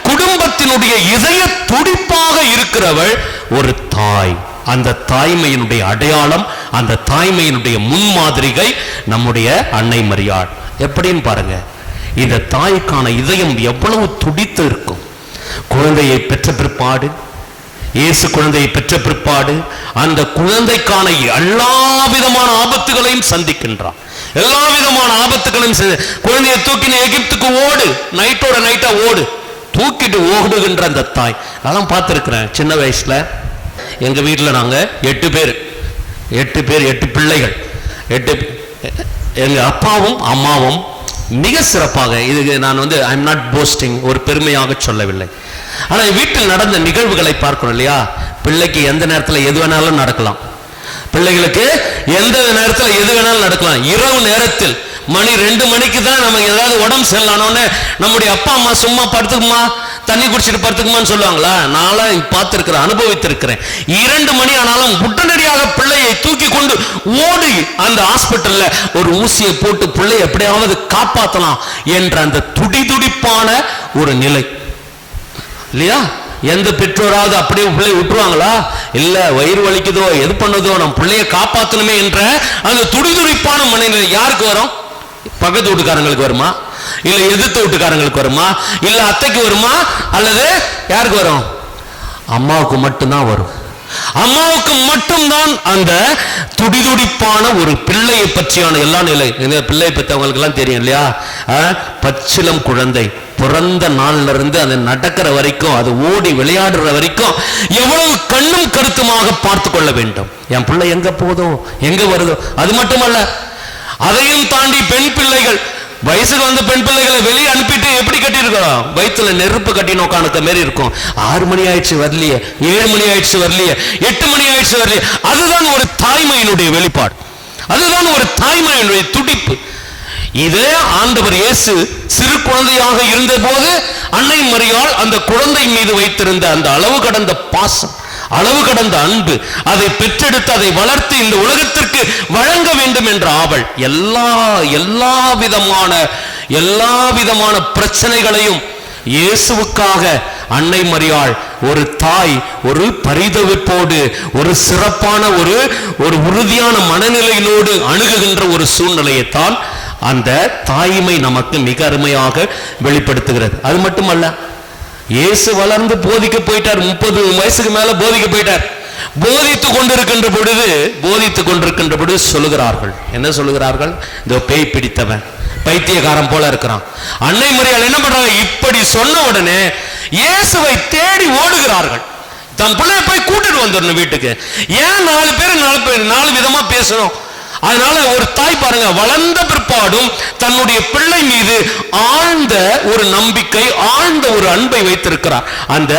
குடும்பத்தினுடைய இதய துடிப்பாக இருக்கிறவள் ஒரு தாய். அந்த தாய்மையினுடைய அடையாளம், அந்த தாய்மையினுடைய முன்மாதிரிகை நம்முடைய அன்னை மரியாள். எப்படின்னு பாருங்க, இந்த தாய்க்கான இதயம் எவ்வளவு துடித்து இருக்கும். குழந்தையை பெற்ற பிற்பாடு, இயேசு குழந்தையை பெற்ற பிற்பாடு அந்த குழந்தைக்கான எல்லா விதமான ஆபத்துகளையும் சந்திக்கின்றான். எல்லா விதமான ஆபத்துகளையும் குழந்தையை தூக்கின எகிப்துக்கு ஓடு, நைட்டோட நைட்டா ஓடு, தூக்கிட்டு ஓடுகின்ற அந்த தாய். அதெல்லாம் பார்த்துருக்கிறேன் சின்ன வயசுல. எங்க வீட்டில் நாங்க 8 பேர் 8 பிள்ளைகள். எங்க அப்பாவும் அம்மாவும் மிக சிறப்பாக, இதுக்கு நான் ஐ எம் நாட் போஸ்டிங், ஒரு பெருமையாக சொல்லவில்லை. ஆனா வீட்டில் நடந்த நிகழ்வுகளை பார்க்கிறோம் இல்லையா? பிள்ளைக்கு எந்த நேரத்தில் எது வேணாலும் நடக்கலாம். பிள்ளைகளுக்கு எந்த நேரத்தில் எது வேணாலும் நடக்கலாம். இரவு நேரத்தில் மணி 2 மணிக்கு தான் நமக்கு ஏதாவது உடம்பு சரியில்லானோன்னு நம்முடைய அப்பா அம்மா சும்மா படுத்துக்குமா, தண்ணி குடிச்சிட்டு படுத்துக்குமான்னு சொல்லுவாங்களா? நான்லாம் பார்த்திருக்கிறேன், அனுபவித்திருக்கிறேன். 2 மணி ஆனாலும் உடனடியாக பிள்ளையை தூக்கி கொண்டு ஓடி அந்த ஹாஸ்பிட்டல்ல ஒரு ஊசியை போட்டு பிள்ளையை எப்படியாவது காப்பாற்றலாம் என்ற அந்த துடிதுடிப்பான ஒரு நிலை இல்லையா? எந்த பெற்றோராவது அப்படியே பிள்ளை விட்டுருவாங்களா? இல்ல, வயிறு வலிக்குதோ எது பண்ணுதோ நம்ம பிள்ளைய காப்பாற்றணுமே என்ற அந்த துடிதுடிப்பான மனநிலை யாருக்கு வரும்? பக்கத்து வீட்டுக்காரங்களுக்கு வருமா? இல்ல எதிர்த்து வீட்டுக்காரங்களுக்கு வருமா? இல்ல அத்தைக்கு வருமா? அல்லது யாருக்கு வரும்? அம்மாவுக்கு மட்டும்தான் வரும். அம்மாவுக்கு மட்டும்தான் அந்த துடிதுடிப்பான ஒரு பிள்ளையை பற்றியான எல்லா நிலை. பிள்ளையை பற்றவங்களுக்கு எல்லாம் தெரியும் இல்லையா? பச்சிலம் குழந்தை பிறந்த நாள்ல இருந்து அது நடக்கிற வரைக்கும், அது ஓடி விளையாடுற வரைக்கும் எவ்வளவு கண்ணும் கருத்துமாக பார்த்து கொள்ள வேண்டும். என் பிள்ளை எங்க போதோ எங்க வருதோ. அது மட்டுமல்ல, அதையும் தாண்டி பெண் பிள்ளைகள், வயசுக்கு வந்த பெண் பிள்ளைகளை வெளியே அனுப்பிட்டு எப்படி கட்டியிருக்கோம்? வயிற்றுல நெருப்பு கட்டி நோக்கானுக்க மாரி இருக்கும். 6 மணி ஆயிடுச்சு வரலையே, 7 மணி ஆயிடுச்சு வரலையே, 8 மணி ஆயிடுச்சு வரலையே. அதுதான் ஒரு தாய்மையினுடைய வெளிப்பாடு, அதுதான் ஒரு தாய்மையினுடைய துடிப்பு. இதே ஆண்டவர் இயேசு சிறு குழந்தையாக இருந்த போது அன்னை மரியாள் அந்த குழந்தை மீது வைத்திருந்த அந்த அளவு கடந்த பாசம், அளவு கடந்த அன்பு, அதை பெற்றெடுத்து அதை வளர்த்து இந்த உலகத்திற்கு வழங்க வேண்டும் என்ற ஆவல், எல்லா விதமான பிரச்சனைகளையும் இயேசுவுக்காக அன்னை மரியாள் ஒரு தாய் ஒரு பரிதவிப்போடு ஒரு சிறப்பான ஒரு உறுதியான மனநிலையினோடு அணுகுகின்ற ஒரு சூழ்நிலையைத்தான் அந்த தாய்மை நமக்கு மிக அருமையாக வெளிப்படுத்துகிறது. அது மட்டுமல்ல, இயேசு வளர்ந்து போதிக்க போயிட்டார். 30 வயசுக்கு மேல போதிக்க போயிட்டார். போதித்துக் கொண்டிருக்கின்ற பொழுது சொல்லுகிறார்கள், என்ன சொல்லுகிறார்கள்? இந்த பேய் பிடித்தவன் பைத்தியக்காரன் போல இருக்கிறான். அன்னை மரியாள் என்ன பண்றாங்க? இப்படி சொன்ன உடனே இயேசுவை தேடி ஓடுகிறார்கள். தன் பிள்ளைய போய் கூட்டிட்டு வந்துடணும் வீட்டுக்கு. ஏன் 4 பேர் 4 விதமா பேசணும்? அதனால ஒரு தாய் பாருங்க, வளர்ந்த பிற்பாடும் தன்னுடைய பிள்ளை மீது ஆழ்ந்த ஒரு நம்பிக்கை, ஆழ்ந்த ஒரு அன்பை வைத்திருக்கிறார். அந்த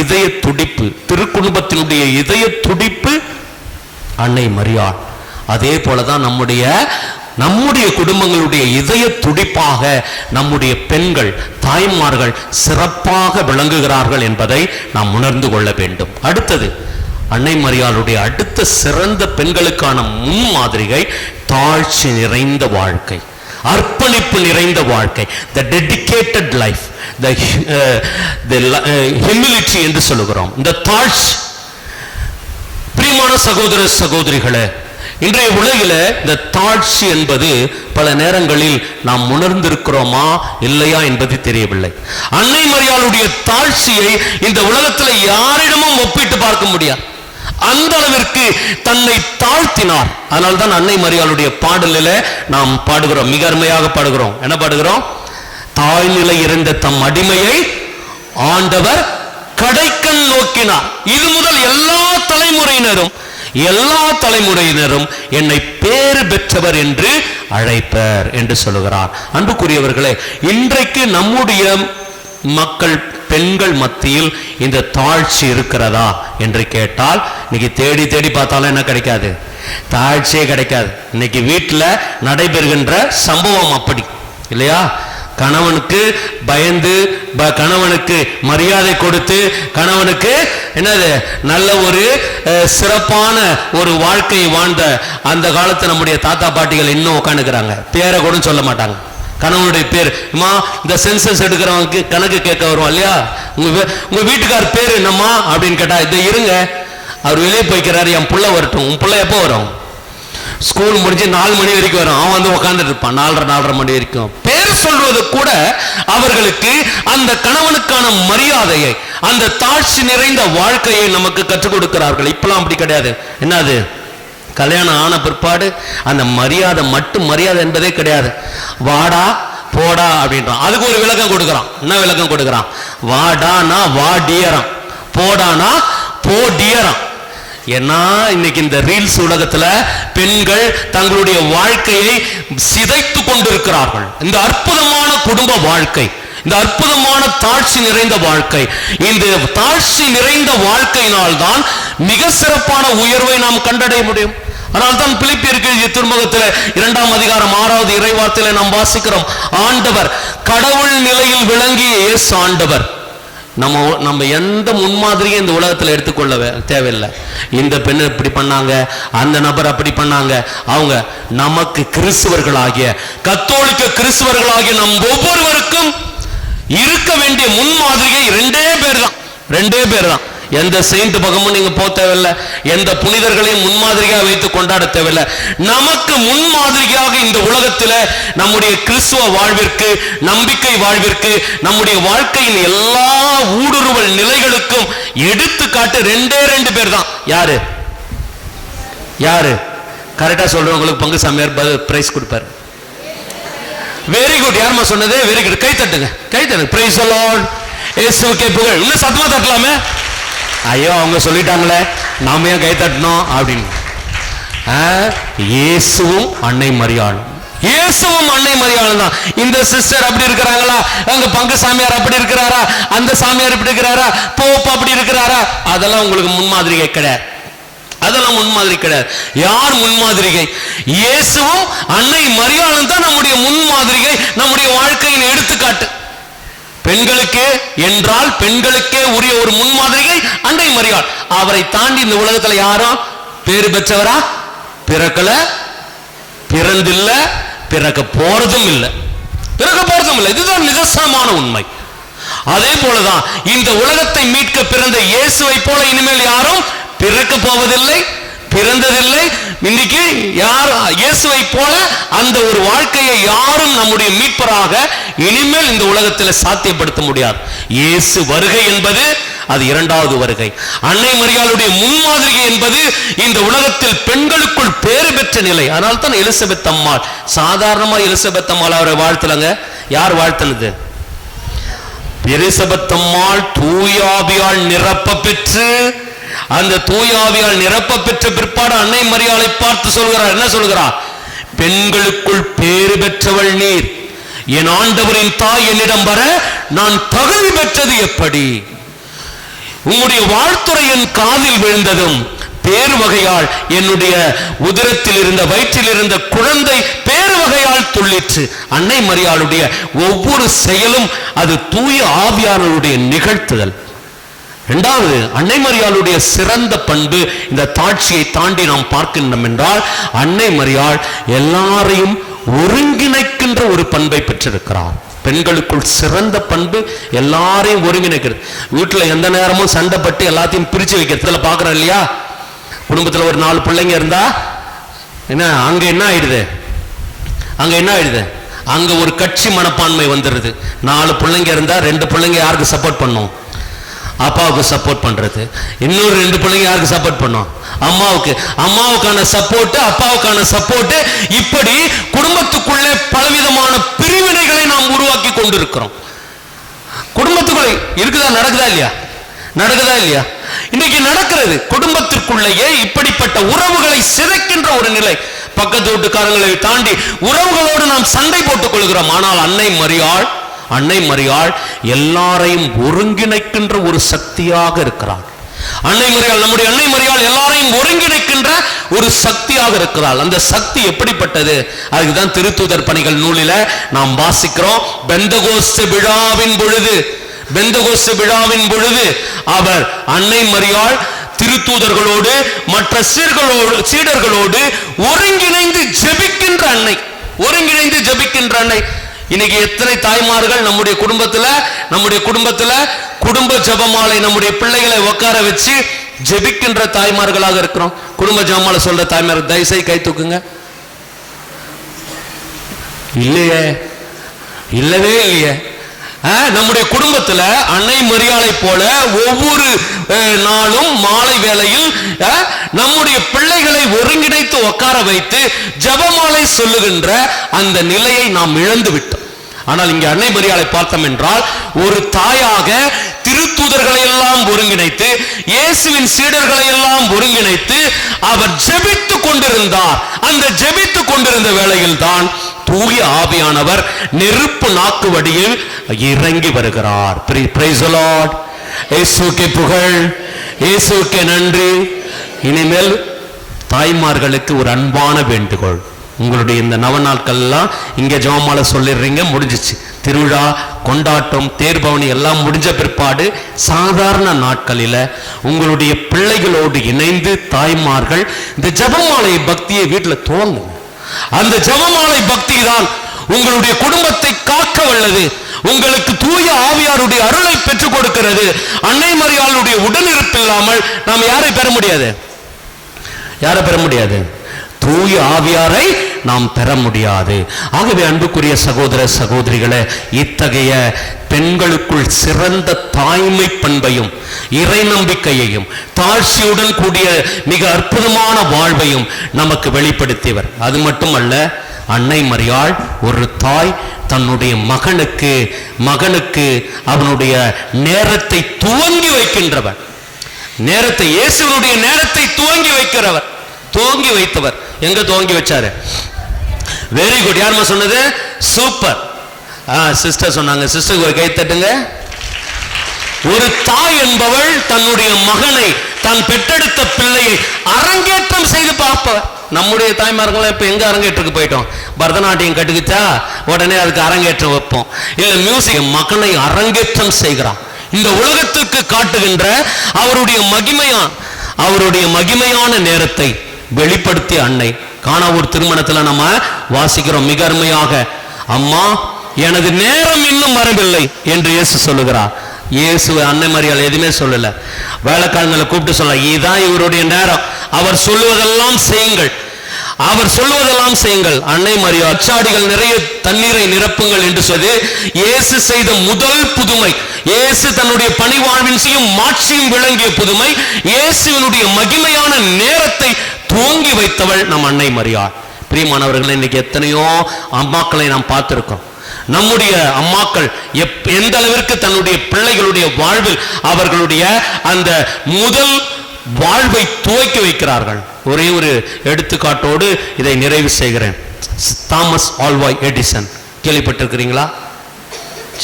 இதய துடிப்பு, திருக்குடும்பத்தினுடைய இதய துடிப்பு அன்னை மரியாள். அதே போலதான் நம்முடைய குடும்பங்களுடைய இதய துடிப்பாக நம்முடைய பெண்கள், தாய்மார்கள் சிறப்பாக விளங்குகிறார்கள் என்பதை நாம் உணர்ந்து கொள்ள வேண்டும். அடுத்தது, அன்னை மரியாளுடைய அடுத்த சிறந்த பெண்களுக்கான முன்மாதிரிகை தாழ்ச்சி நிறைந்த வாழ்க்கை, அர்ப்பணிப்பு நிறைந்த வாழ்க்கை, the dedicated life, the humility என்று சொல்லுகிறோம். இந்த தாழ்ச்சி. பிரியமான சகோதர சகோதரிகளே, இன்றைய உலகில் இந்த தாழ்ச்சி என்பது பல நேரங்களில் நாம் உணர்ந்திருக்கிறோமா இல்லையா என்பது தெரியவில்லை. அன்னை மரியாளுடைய தாழ்ச்சியை இந்த உலகத்தில் யாரிடமும் ஒப்பிட்டு பார்க்க முடியாது. அந்த அளவிற்கு தன்னை தாழ்த்தினார். அதனால்தான் அன்னை மரியாளுடைய பாடலில் நாம் பாடுகிறோம், மிக அருமையாக பாடுகிறோம். என்ன பாடுகிறோம்? தாய்நிலை இருந்த தம் அடிமையை ஆண்டவர் கடைக்கண் நோக்கினார். இது முதல் எல்லா தலைமுறையினரும் என்னை பேறு பெற்றவர் என்று அழைப்பர் என்று சொல்லுகிறார். அன்புக்குரியவர்களே, இன்றைக்கு நம்முடைய மக்கள், பெண்கள் மத்தியில் இந்த தாழ்ச்சி இருக்கிறதா என்று கேட்டால், இன்னைக்கு தேடி தேடி பார்த்தாலும் என்ன கிடைக்காது? தாழ்ச்சியே கிடைக்காது. இன்னைக்கு வீட்டில் நடைபெறுகின்ற சம்பவம் அப்படி இல்லையா? கணவனுக்கு பயந்து, கணவனுக்கு மரியாதை கொடுத்து, கணவனுக்கு என்னது நல்ல ஒரு சிறப்பான ஒரு வாழ்க்கையை வாழ்ந்த அந்த காலத்து நம்முடைய தாத்தா பாட்டிகள் இன்னும் உட்காந்துக்கிறாங்க. பேரை கூட சொல்ல மாட்டாங்க. கணவனுடைய பேர், இந்த சென்சஸ் எடுக்கிறவங்க கணக்கு கேட்க வரும் இல்லையா, உங்க வீட்டுக்கார் பேர் என்னம்மா அப்படின்னு கேட்டா, இதை இருங்க அவர் வெளியே போய்க்கிறாரு, என் புள்ள வரட்டும். உன் புள்ள எப்போ வரும்? ஸ்கூல் முடிஞ்சு 4 மணி வரைக்கும் வரும். அவன் வந்து உட்காந்துட்டு இருப்பான் 4:30 மணி வரைக்கும். பேர் சொல்வது கூட அவர்களுக்கு அந்த கணவனுக்கான மரியாதையை, அந்த தாழ்ச்சி நிறைந்த வாழ்க்கையை நமக்கு கற்றுக் கொடுக்கிறார்கள். இப்பெல்லாம் அப்படி கிடையாது. என்னது? கல்யாணம் ஆன பிற்பாடு அந்த மரியாதை மட்டும் மரியாதை என்பதே கிடையாது. வாடா போடா அப்படின்றான். அதுக்கு ஒரு விளக்கம் கொடுக்கிறான். என்ன விளக்கம் கொடுக்கிறான்? வாடானா வாடியறான், போடானா போடியறான். ஏன்னா இன்னைக்கு இந்த ரீல்ஸ் உலகத்துல பெண்கள் தங்களுடைய வாழ்க்கையை சிதைத்து கொண்டிருக்கிறார்கள். இந்த அற்புதமான குடும்ப வாழ்க்கை, இந்த அற்புதமான தாழ்ச்சி நிறைந்த வாழ்க்கை, இந்த தாழ்ச்சி நிறைந்த வாழ்க்கையினால் தான் மிக சிறப்பான உயர்வை நாம் கண்டடைய முடியும். அதனால்தான் பிலிப்பியருக்கு எழுதிய திருமுகத்தில் 2ஆம் அதிகாரம் 6வது இறைவார்த்தையில நாம் வாசிக்கிறோம், ஆண்டவர் கடவுள் நிலையில் விளங்கிய இயேசு ஆண்டவர். நம்ம எந்த முன்மாதிரியும் இந்த உலகத்தில் எடுத்துக்கொள்ள தேவையில்லை. இந்த பெண் இப்படி பண்ணாங்க, அந்த நபர் அப்படி பண்ணாங்க. அவங்க நமக்கு கிறிஸ்தவர்களாகிய, கத்தோலிக்க கிறிஸ்தவர்களாகிய நம் ஒவ்வொருவருக்கும் இருக்க வேண்டிய முன்மாதிரியை 2 பேர் தான். எந்த செயின்ட் பக்கமும் நீங்க போக தேவையில்லை, எந்த புனிதர்களையும் முன்மாதிரியாக வைத்து கொண்டாட தேவையில்லை. நமக்கு முன்மாதிரியாக இந்த உலகத்தில் நம்முடைய கிறிஸ்துவ வாழ்விற்கு, நம்பிக்கை வாழ்விற்கு, நம்முடைய வாழ்க்கையின் எல்லா ஊடுருவல் நிலைகளுக்கும் எடுத்துக்காட்டு 2 பேர் தான். யாரு கரெக்டா சொல்றவங்களுக்கு பங்கு சாமியார் பிரைஸ் கொடுப்பாரு. Very good. யாருமா சொன்னது? Very good. கை தட்டுங்க. Praise the Lord. இயேசுவுக்கே புகழ். இன்னும் சத்தமா தட்டலாமே. ஐயோ, அவங்க சொல்லிட்டாங்களே, நாம ஏன் கை தட்டணும் அப்படின்னு. இயேசுவும் அன்னை மரியாள் தான். இந்த சிஸ்டர் அப்படி இருக்கிறாங்களா, அங்க பங்கு சாமியார் அப்படி இருக்கிறாரா, அந்த சாமியார் இப்படி இருக்கிறாரா, போப் அப்படி இருக்கிறாரா, அதெல்லாம் உங்களுக்கு முன்மாதிரிகை கிடையாது. அதெல்லாம் முன்மாதிரி கிடையாது. யார் முன்மாதிரிகை? இயேசுவும் அன்னை மரியாளும் தான் நம்முடைய முன்மாதிரிகை, நம்முடைய வாழ்க்கையின் எடுத்துக்காட்டு. பெண்களுக்கே என்றால் பெண்களுக்கே உரிய ஒரு முன்மாதிரிகை அன்னை மரியாள். அவரை தாண்டி இந்த உலகத்தில் யாரும் பேறு பெற்றவரா? பிறக்கல, பிறந்தில்ல, பிறக்க போறதும் இல்லை. இதுதான் நிதர்சனமான உண்மை. அதே போலதான் இந்த உலகத்தை மீட்க பிறந்த இயேசுவை போல இனிமேல் யாரும் பிறக்க போவதில்லை, பிறந்ததில்லை, இன்னைக்கு யார் இயேசுவை போல அந்த ஒரு வாழ்க்கையை யாரும் நம்முடைய மீட்பராக இனிமேல் இந்த உலகத்தில் சாத்தியப்படுத்த முடியாது. இயேசு வருகை என்பது அது இரண்டாவது வருகை. அன்னை மரியாளுடைய முன்மாதிரி என்பது இந்த உலகத்தில் பெண்களுக்குள் பேறு பெற்ற நிலை. அதனால தான் எலிசபெத் அம்மாள், சாதாரணமா எலிசபெத் அம்மாள் அவரை வாழ்த்தலங்க. யார் வாழ்த்தினது? எலிசபெத் அம்மாள் தூயாவியால் நிரப்ப பெற்று, அந்த தூயாவியால் நிரப்ப பெற்ற பிற்பாடு அன்னை மரியாளை பார்த்து சொல்கிறார். என்ன சொல்கிறார்? பெண்களுக்குள் பேறு பெற்றவள் நீர், என் ஆண்டவரின் தாய் என்னிடம் வர நான் தகுதி பெற்றது எப்படி? உம்முடைய வாழ்த்துறை என் காதில் விழுந்ததும் பேரு வகையால் என்னுடைய உதரத்தில் இருந்த வயிற்றில் இருந்த குழந்தை பேரு வகையால் துள்ளிற்று. அன்னை மரியாளுடைய ஒவ்வொரு செயலும் அது தூய ஆவியானவருடைய நிகழ்த்துதல். இரண்டாவது, அன்னை மரியாளுடைய சிறந்த பண்பு, இந்த தாட்சியை தாண்டி நாம் பார்க்கின்றோம் என்றால், அன்னை மரியாள் எல்லாரையும் ஒருங்கிணைக்கின்ற ஒரு பண்பை பெற்றிருக்கிறார். பெண்களுக்குள் சிறந்த பண்பு எல்லாரையும் ஒருங்கிணைக்கிறது. வீட்டுல எந்த நேரமும் சண்டைப்பட்டு எல்லாத்தையும் பிரிச்சு வைக்கிறதுல பாக்குறோம் இல்லையா? குடும்பத்துல ஒரு 4 பிள்ளைங்க இருந்தா என்ன அங்க என்ன ஆயிடுது? அங்க ஒரு கட்சி மனப்பான்மை வந்துடுது. 4 பிள்ளைங்க இருந்தா 2 பிள்ளைங்க யாருக்கு சப்போர்ட் பண்ணும்? அப்பாவுக்கு சப்போர்ட் பண்றது. இன்னொரு 2 பிள்ளைங்க யாருக்கு சப்போர்ட் பண்ணும்? அம்மாவுக்கு. அம்மாவுக்கான சப்போர்ட், அப்பாவுக்கான சப்போர்ட். இப்படி குடும்பத்துக்குள்ளே பலவிதமான பிரிவினைகளை நாம் உருவாக்கி கொண்டிருக்கிறோம். குடும்பத்துக்குள்ளே இருக்குதா? நடக்குதா இல்லையா? இன்னைக்கு நடக்கிறது. குடும்பத்திற்குள்ளேயே இப்படிப்பட்ட உறவுகளை சிதைக்கின்ற ஒரு நிலை. பக்கத்து வீட்டுக்காரங்களை தாண்டி உறவுகளோடு நாம் சண்டை போட்டுக் கொள்கிறோம். ஆனால் அன்னை மரியாள் எல்லாரையும் ஒருங்கிணைக்கின்ற ஒரு சக்தியாக இருக்கிறாள். நம்முடைய அன்னை மரியாள் எல்லாரையும் ஒருங்கிணைக்கின்ற ஒரு சக்தியாக இருக்கிறாள். அந்த சக்தி எப்படிப்பட்டது? அதுக்குதான் திருத்தூதர் பணிகள் நூலில நாம் வாசிக்கிறோம். பெந்தகோஸ்து விழாவின் பொழுது அவர் அன்னை மரியாள் திருத்தூதர்களோடு மற்ற சீடர்களோடு ஒருங்கிணைந்து ஜெபிக்கின்ற அன்னை. இன்னைக்கு எத்தனை தாய்மார்கள் நம்முடைய குடும்பத்துல குடும்ப ஜெபமாலை நம்முடைய பிள்ளைகளை உட்கார வச்சு ஜெபிக்கின்ற தாய்மார்களாக இருக்கிறோம். குடும்ப ஜெபமாலை சொல்ற தாய்மார் தயவுசெய்து கை தூக்குங்க. இல்லவே இல்லையே. நம்முடைய குடும்பத்துல அன்னை மரியாளை போல ஒவ்வொரு நாளும் மாலை வேளையில் நம்முடைய பிள்ளைகளை ஒருங்கிணைத்து உட்கார வைத்து ஜெபமாலை சொல்லுகின்ற அந்த நிலையை நாம் இழந்து விட்டோம். ஆனால் இங்கே அன்னை மரியாளை பார்த்தோம் என்றால், ஒரு தாயாக திருத்தூதர்களை எல்லாம் ஒருங்கிணைத்து, இயேசுவின் சீடர்களை எல்லாம் ஒருங்கிணைத்து அவர் ஜெபித்துக் கொண்டிருந்தார். அந்த ஜெபித்துக் கொண்டிருந்த வேளையில் தான் தூய ஆவியானவர் நெருப்பு நாக்கு வடியில் இறங்கி வருகிறார். Price the Lord. இயேசுவுக்கே புகழ், இயேசுவுக்கே நன்றி. இனிமேல் தாய்மார்களுக்கு ஒரு அன்பான வேண்டுகோள். உங்களுடைய இந்த நவநாட்கள் எல்லாம் இங்க ஜெபமாலை சொல்லிடுறீங்க, முடிஞ்சிச்சு. திருவிழா கொண்டாட்டம் தேர்பவனி எல்லாம் முடிஞ்ச பிற்பாடு சாதாரண நாட்களில் உங்களுடைய பிள்ளைகளோடு இணைந்து தாய்மார்கள் இந்த ஜெபமாலை பக்தியை வீட்டில் துவங்குங்க. அந்த ஜெபமாலை பக்தி தான் உங்களுடைய குடும்பத்தை காக்க வல்லது. உங்களுக்கு தூய ஆவியாருடைய அருளை பெற்றுக் கொடுக்கிறது. அன்னை மரியாளுடைய உடனிருப்பு இல்லாமல் நாம் யாரை பெற முடியாது? தூய ஆவியாரை நாம் பெற முடியாது. ஆகவே அன்புக்குரிய சகோதர சகோதரிகளே, இத்தகைய பெண்களுக்குள் சிறந்த தாய்மை பண்பையும் இறை நம்பிக்கையையும் தாழ்ச்சியுடன் கூடிய மிக அற்புதமான வாழ்வையும் நமக்கு வெளிப்படுத்தியவர். அது மட்டுமல்ல, அன்னை மரியாள் ஒரு தாய் தன்னுடைய மகனுக்கு அவனுடைய நேரத்தை துவங்கி வைக்கின்றவர். இயேசுவினுடைய நேரத்தை துவங்கி வைத்தவர். எங்க துவங்கி வச்சாரு? Very good. யாருமா சொன்னது? சூப்பர். சிஸ்டர் சொன்னாங்க. சிஸ்டருக்கு ஒரு கை தட்டுங்க. ஒரு தாய் என்பவள் தன்னுடைய மகனை, தான் பெற்றெடுத்த பிள்ளையை அரங்கேற்றம் செய்து பார்ப்பவர். நம்முடைய தாய்மார்கள் இப்ப எங்க அரங்கேற்றுக்கு போயிட்டோம்? பரதநாட்டியம் கட்டுக்கிச்சா உடனே அதுக்கு அரங்கேற்றம் வைப்போம். இல்ல மியூசிக். மகனை அரங்கேற்றம் செய்கிறான். இந்த உலகத்துக்கு காட்டுகின்ற அவருடைய மகிமையான நேரத்தை வெளிப்படுத்திய அன்னை. கானாவூர் திருமணத்துல நம்ம வாசிக்கிறோம் மிக அருமையாக, அம்மா எனது நேரம் இன்னும் வரவில்லை என்று இயேசு சொல்லுகிறார். இயேசு அன்னை மரியாள் எதுவுமே சொல்லல. வேலைக்காரங்களை கூப்பிட்டு சொல்ல, இதுதான் இவருடைய நேரம், அவர் சொல்லுவதெல்லாம் செய்யுங்கள். அவர் சொல்வதெல்லாம் செய்யுங்கள். அன்னை மரியா அச்சாடிகள் நிறைய தண்ணீரை நிரப்புங்கள் என்று சொல்லி இயேசு செய்த முதல் புதுமை, இயேசு தன்னுடைய பணிவாழ்வின் செய்யும் மாட்சியும் விளங்கிய புதுமை, இயேசுவினுடைய மகிமையான நேரத்தை துவங்கி வைத்தவள் நம் அன்னை மரியா. பிரியமானவர்கள், இன்னைக்கு எத்தனையோ அம்மாக்களை நாம் பார்த்திருக்கோம். நம்முடைய அம்மாக்கள் எந்த அளவிற்கு தன்னுடைய பிள்ளைகளுடைய வாழ்வில் அவர்களுடைய அந்த முதல் வாழ்வை துவக்கி வைக்கிறார்கள். ஒரே ஒரு எடுத்துக்காட்டோடு இதை நிறைவு செய்கிறேன். தாமஸ் ஆல்வா எடிசன் கேள்விப்பட்டிருக்கிறீங்களா?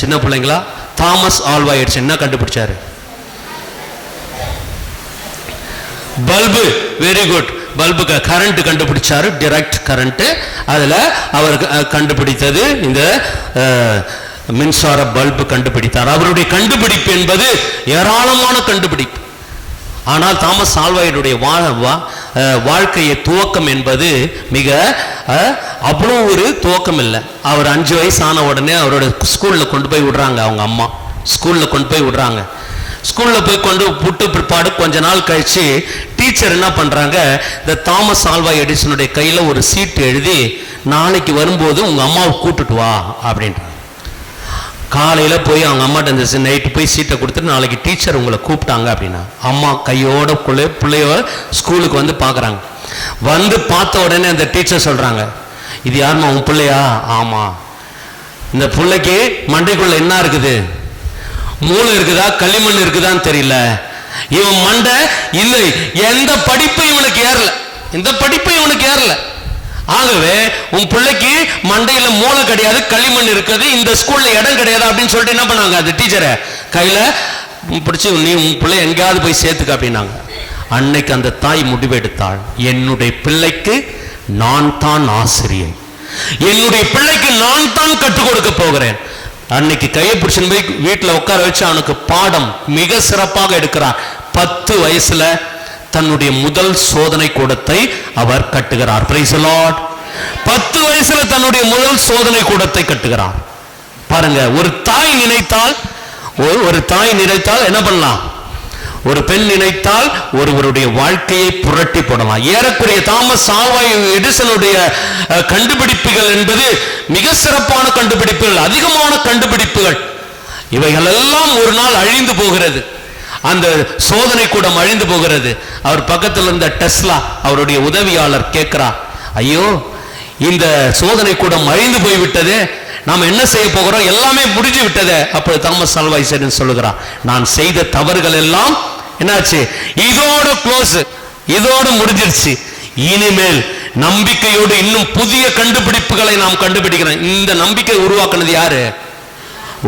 சின்ன பிள்ளைங்களா? தாமஸ் ஆல்வா எடிசன் என்ன கண்டுபிடிச்சாரு? பல்பு. Very good. பல்புக்கு கரண்ட் கண்டுபிடிச்சாரு, டைரக்ட் கரண்ட். அதுல அவர் கண்டுபிடித்தது இந்த மின்சார பல்பு கண்டுபிடித்தார். அவருடைய கண்டுபிடிப்பு என்பது ஏராளமான கண்டுபிடிப்பு. ஆனால் தாமஸ் ஆல்வாயுடைய வாழ்க்கையை துவக்கம் என்பது மிக அவ்வளோ ஒரு துவக்கம் இல்லை. அவர் 5 வயசு ஆன உடனே அவரோட ஸ்கூல்ல கொண்டு போய் விடுறாங்க. அவங்க அம்மா ஸ்கூல்ல கொண்டு போய் விடுறாங்க. ஸ்கூல்ல போய் கொண்டு விட்டு பிற்பாடு கொஞ்ச நாள் கழிச்சு டீச்சர் என்ன பண்றாங்க, இந்த தாமஸ் ஆல்வா எடிசனுடைய கையில ஒரு சீட்டு எழுதி, நாளைக்கு வரும்போது உங்க அம்மாவை கூட்டுட்டு வா அப்படின்றாங்க. காலையில போய் அவங்க அம்மாட்ட இந்த நைட்டு போய் சீட்டை கொடுத்துட்டு, நாளைக்கு டீச்சர் உங்களை கூப்பிட்டாங்க அப்படின்னா அம்மா கையோட பிள்ளையோட ஸ்கூலுக்கு வந்து பார்க்குறாங்க. வந்து பார்த்த உடனே அந்த டீச்சர் சொல்றாங்க, இது யாருமா உன் பிள்ளையா? ஆமா. இந்த பிள்ளைக்கு மண்டைக்குள்ள என்ன இருக்குது? மூளை இருக்குதா களிமண் இருக்குதான்னு தெரியல. இவன் மண்டை இல்லை, எந்த படிப்பு இவனுக்கு ஏறல, இந்த படிப்பு இவனுக்கு ஏறல. ஆகவே உன் பிள்ளைக்கு மண்டையில மூளை கிடையாது, களிமண் இருக்குது, இந்த ஸ்கூல்ல இடம் கிடையாது அப்படின்னு சொல்லிட்டு என்ன பண்ணாங்க, அந்த டீச்சரை கையில பிடிச்சி நீ உன் பிள்ளை எங்கேயாவது போய் சேர்த்துக்க அப்படின்னாங்க. அன்னைக்கு அந்த தாய் முடிவெடுத்தாள், என்னுடைய பிள்ளைக்கு நான் தான் ஆசிரியை, என்னுடைய பிள்ளைக்கு நான் தான் கற்றுக் கொடுக்க போகிறேன். அன்னைக்கு கையை பிடிச்சு போய் வீட்டில் உட்கார வச்சு அவனுக்கு பாடம் மிக சிறப்பாக எடுக்கிறார். 10 வயசுல தன்னுடைய முதல் சோதனை கூடத்தை அவர் கட்டுகிறார். Price the Lord. 10 வயசுல தன்னுடைய முதல் சோதனை கூடத்தை கட்டுகிறார். பாருங்க, ஒரு தாய் நினைத்தால் என்ன பண்ணலாம்? ஒரு பெண் நினைத்தால் ஒருவருடைய வாழ்க்கையை புரட்டி போடலாம். ஏறக்குறைய தாமஸ் ஆல்வா எடிசனுடைய கண்டுபிடிப்புகள் என்பது மிக சிறப்பான கண்டுபிடிப்புகள், அதிகமான கண்டுபிடிப்புகள். இவைகள் எல்லாம் ஒரு நாள் அழிந்து போகிறது. அந்த சோதனை கூடம் அழிந்து போகிறது. அவர் பக்கத்தில் இருந்த டெஸ்லா அவருடைய உதவியாளர் கேட்கிறார், ஐயோ இந்த சோதனை கூடம் அழிந்து போய்விட்டது, நாம் என்ன செய்ய போகிறோம், எல்லாமே முடிஞ்சு விட்டது. அப்போ தாமஸ் ஆல்வா எடிசன் சொல்லுகிறார், நான் செய்த தவறுகள் எல்லாம் என்னாச்சு, இதோட க்ளோஸ், இதோட முடிஞ்சிருச்சு. இனிமேல் நம்பிக்கையோடு இன்னும் புதிய கண்டுபிடிப்புகளை நாம் கண்டுபிடிக்கிறோம். இந்த நம்பிக்கை உருவாக்குனது யாரு?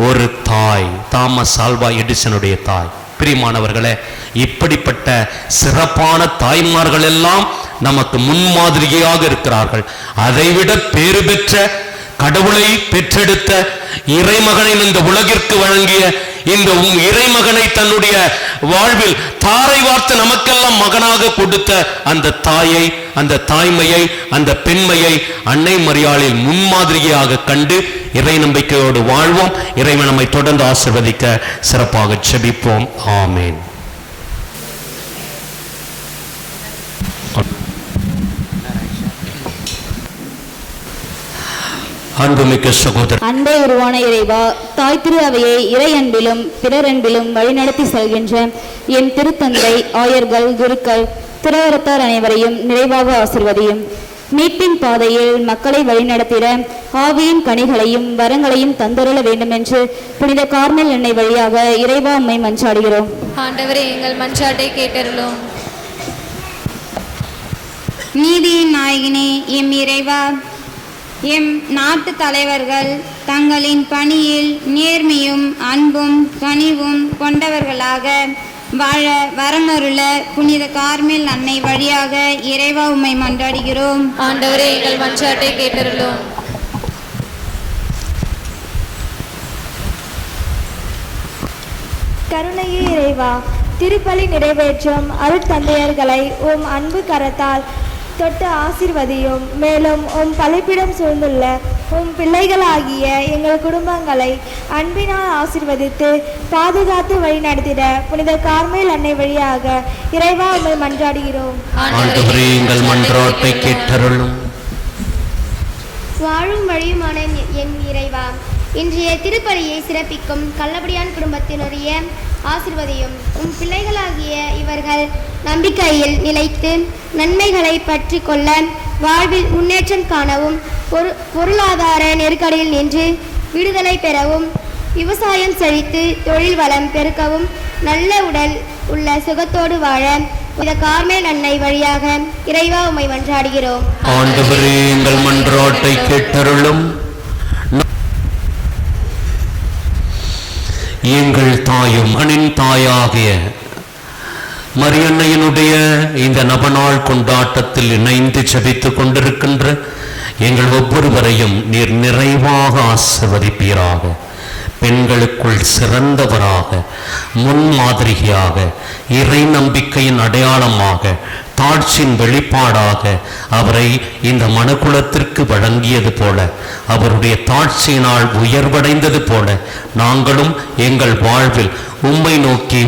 ஒரு தாய், தாமஸ் ஆல்வா எடிசனுடைய தாய். பிரியமானவர்களே, இப்படிப்பட்ட சிறப்பான தாய்மார்கள் எல்லாம் நமக்கு முன்மாதிரியாக இருக்கிறார்கள். அதைவிட பேறு பெற்ற, கடவுளை பெற்றெடுத்த இறைமகனை இந்த உலகிற்கு வழங்கிய இந்த இறைமகனை தன்னுடைய வாழ்வில் தாரை வார்த்து நமக்கெல்லாம் மகனாக கொடுத்த அந்த தாயை, அந்த தாய்மையை, அந்த பெண்மையை அன்னை மரியாளில் முன்மாதிரியாக கண்டு இறை நம்பிக்கையோடு வாழ்வோம். இறைவன் நம்மை தொடர்ந்து ஆசீர்வதிக்க சிறப்பாக ஜெபிப்போம். ஆமேன். அன்புமிக்க சகோதரர், அன்பை உருவான இறைவா, தாய் திரு அவையை இறை அன்பிலும் பிறர் அன்பிலும் வழிநடத்தி செல்கின்ற என் திருத்தந்தை, ஆயர்கள், குருக்கள், துறவரத்தார் அனைவரையும் நிறைவாக ஆசிர்வதியும். மீட்பின் பாதையில் மக்களை வழிநடத்திட ஆவியின் கனிகளையும் வரங்களையும் தந்தருள வேண்டும் என்று புனித கார்மெல் எண்ணெய் வழியாக இறைவா உம்மை மன்றாடுகிறோம். ஆண்டவரே, எங்கள் மன்றாட்டை கேட்டருளும். நீதியின் நாயகனே, எம் இறைவா, எம் நாட்டு தலைவர்கள் தங்களின் பணியில் நேர்மையும் அன்பும் கனிவும் கொண்டவர்களாக வாழ வரமருள புனித கார்மெல் அன்னை வழியாக இறைவா உம்மை மன்றாடுகிறோம். ஆண்டவரே, எங்கள் மன்றாட்டை கேட்டருளும். கருணையே இறைவா, திருப்பலி நிறைவேற்றும் அருட்தந்தையர்களை அன்பு கரத்தால் தொட்டு ஆசிர்வதியும். மேலும் பலிப்பிடம் சூழ்ந்துள்ள உம் பிள்ளைகளாகிய எங்கள் குடும்பங்களை அன்பினால் ஆசீர்வதித்து பாதுகாத்து வழிநடத்திட புனித கார்மேல் அன்னை வழியாக இறைவா உம்மை மன்றாடுகிறோம். ஆண்டவரே, எங்கள் மன்றாட்டை கேட்டருளும். வாழும் வழியுமான என் இறைவா, இன்றைய திருப்பலியை சிறப்பிக்கும் கள்ளபடியான் குடும்பத்தினுடைய ஆசிர்வதியும். உம் பிள்ளைகளாகிய இவர்கள் நம்பிக்கையில் நிலைத்து நன்மைகளை பற்றி கொள்ள வாழ்வில் முன்னேற்றம் காணவும் பொருளாதார நெருக்கடியில் நின்று விடுதலை பெறவும் விவசாயம் செழித்து தொழில் வளம் பெருக்கவும் நல்ல உடல் உள்ள சுகத்தோடு வாழ இந்த கார்மேல் அன்னை வழியாக இறைவா உம்மை மன்றாடுகிறோம். ஆண்டவரே, எங்கள் மன்றாட்டை கேட்டருளும். எங்கள் தாயும் அணின் தாயாகிய மரியன்னையினுடைய இந்த நவநாள் கொண்டாட்டத்தில் இணைந்து ஜெபித்துக் கொண்டிருக்கின்ற எங்கள் ஒவ்வொருவரையும் நீர் நிறைவாக ஆசீர்வதிப்பீராக. பெண்களுக்குள் சிறந்தவராக, முன்மாதிரியாக, இறை நம்பிக்கையின் அடையாளமாக, தாட்சியின் வெளிப்பாடாக அவரை இந்த மனுக்குலத்திற்கு வழங்கியது போல, அவருடைய தாட்சியினால் உயர்வடைந்தது போல நாங்களும் எங்கள் வாழ்வில் உம்மை நோக்கி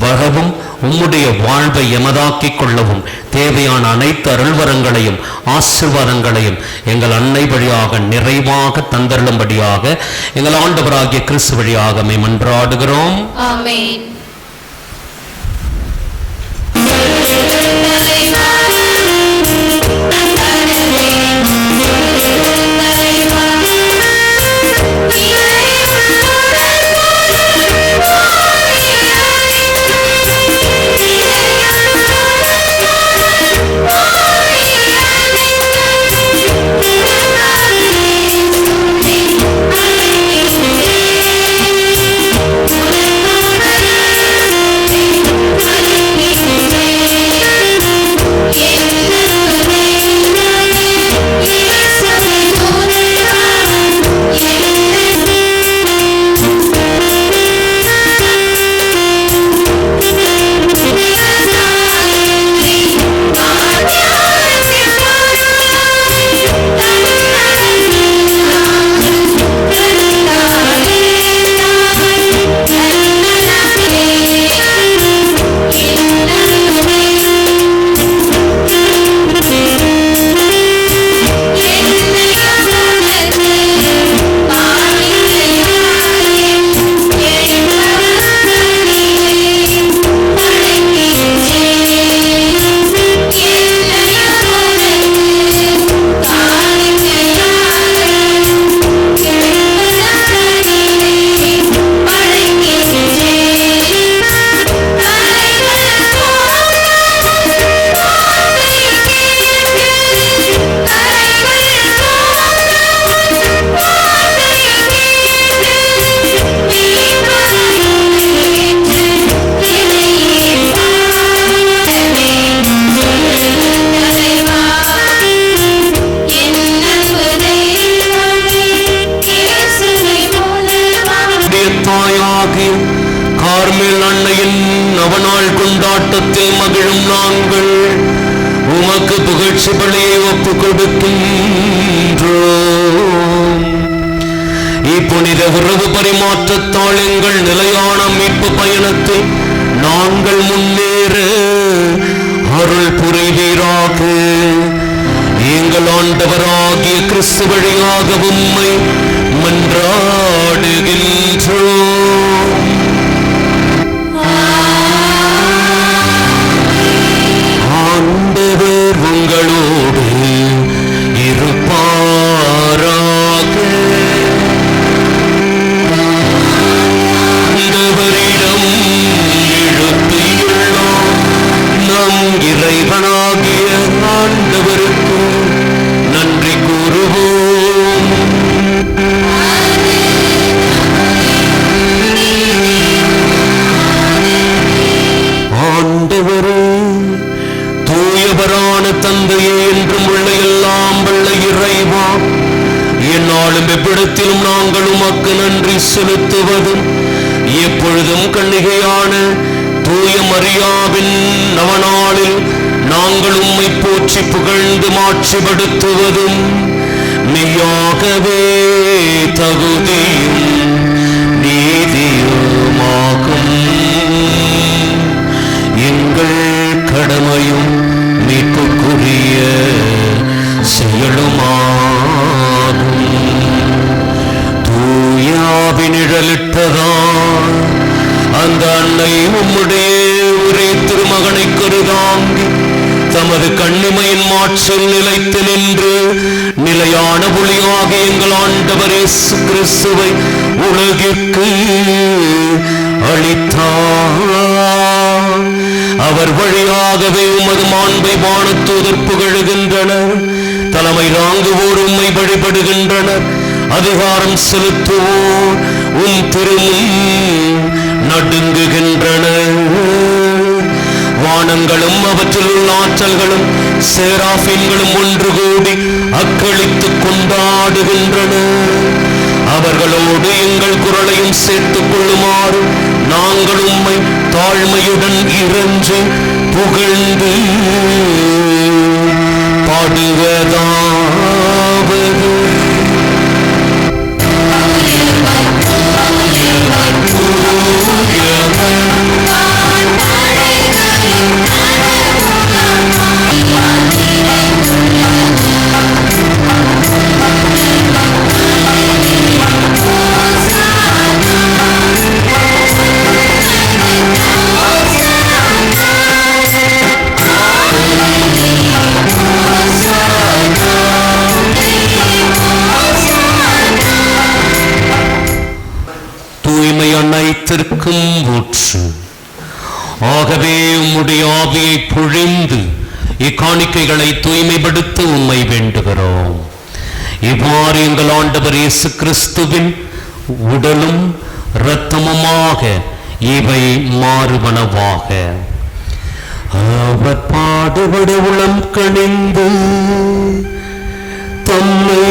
வரவும் உம்முடைய வாழ்வை எமதாக்கிக் கொள்ளவும் தேவையான அனைத்து அருள்வரங்களையும் ஆசீர்வாதங்களையும் எங்கள் அன்னை வழியாக நிறைவாக தந்தருளும்படியாக எங்கள் ஆண்டவராகிய கிறிஸ்து வழியாக மன்றாடுகிறோம். ஆமென். இப்புனித உறவு பரிமாற்றத்தால் எங்கள் நிலையான மீட்பு பயணத்தை நாங்கள் முன்னேற அருள் புரிவீராக. எங்கள் ஆண்டவராகிய கிறிஸ்து வழியாக உம்மை மன்றாடுகின்றோம். ஆண்டவர் உங்களோடு இருப்பாராக. ஆண்டவரிடம் எழுப்பியுள்ளோம். நம் இறைவனாகிய ஆண்டவருக்கு நன்றி கூறுவோம். ஆண்டவரே, தூயவரான தந்தையே, என்றும் உள்ள எல்லாம் வல்ல இறைவா, எந்நாளும் எவ்விடத்திலும் நாங்கள் உமக்கு நன்றி செலுத்துவதும் எப்பொழுதும் கன்னிகையான தூய மரியாவின் நவநாளில் நாங்கள் உம்மை போற்றி புகழ்ந்து மாட்சிப்படுத்துவதும் மெய்யாகவே தகுதியும் நீதியுமாகும். எங்கள் கடமையும் மீட்புக்குரிய செயலுமாகும். தூயாவி நிழலிட்டதான் அந்த அன்னை உம்முடைய ஒரே திருமகனை கருதாங்கி தமது கண்ணிமையின் மாற்றில் நிலைத்து நின்று நிலையான ஒளியாக எங்கள் ஆண்டவர் இயேசு கிறிஸ்துவை உலகிற்கு அளித்தார். அவர் வழியாகவே உமது மாண்பை வானத்தூதர் புகழுகின்றனர். தலைமை தாங்குவோர் உம்மை வழிபடுகின்றனர். அதிகாரம் செலுத்துவோர் உம் திருமுன் நடுங்குகின்றனர். வானங்களும் அவற்றில் உள்ள ஆற்றல்களும் சேராபீன்களும் ஒன்று கூடி அக்களித்துக் கொண்டாடுகின்றன. அவர்களோடு எங்கள் குரலையும் சேர்த்துக் கொள்ளுமாறு நாங்கள் உம்மை தாழ்மையுடன் இறைஞ்சு புகழ்ந்து பாடுவதாவது. அனைத்திற்கும் ஊற்று. ஆகவே உம்முடைய ஆவியை பொழிந்து இக்காணிக்கைகளை தூய்மைப்படுத்த உம்மை வேண்டுகிறோம். இவ்வாறு எங்கள் ஆண்டவர் இயேசு கிறிஸ்துவின் உடலும் இரத்தமுமாக இவை மாறுவனவாக. அவர் பாடுபட உளம் கணிந்து தம்மை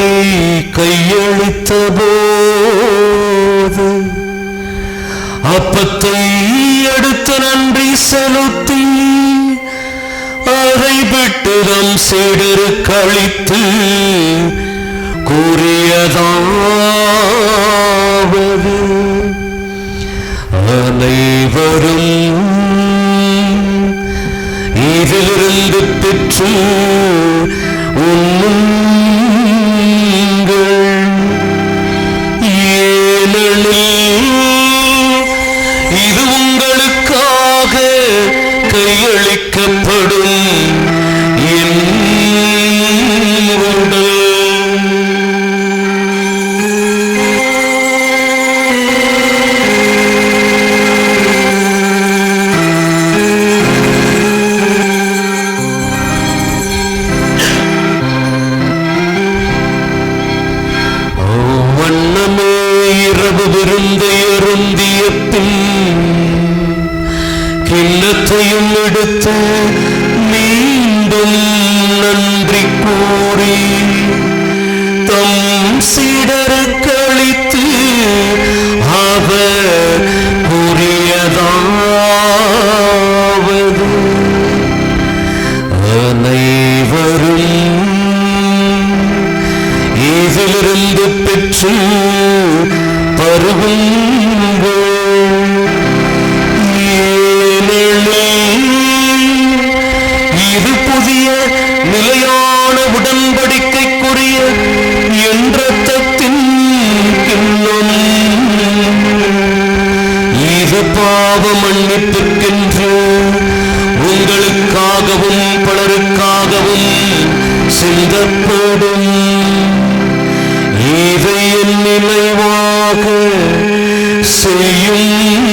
கையளித்த போது அப்பத்தை எடுத்து நன்றி செலுத்தி அதை விட்டு தம் சீடருக்கு அளித்து கூறியதாவது: அனைவரும் இதிலிருந்து பெற்று உண்ணுங்கள். ஏனெனில் இது உங்களுக்காக கையளிக்கப்படும் என் உடல். வண்ணமே இரவு விருந்தை அருந்திய பின் கிண்ணத்தையும் எடுத்து மீண்டும் நன்றி கூறி தம் சீடருக்கு அளித்து அவர் கூறியதாவது: அனைவரும் இதிலிருந்து பெற்று பருகுங்கள். இது புதிய நிலையான உடன்படிக்கைக்குரிய என் இரத்தத்தின் கிண்ணம். இது பாவ மன்னிப்புக்கென்று உங்களுக்காகவும் பலருக்காகவும் சிந்தப்படும். இதை என் நினைவாக செய்யுங்கள்.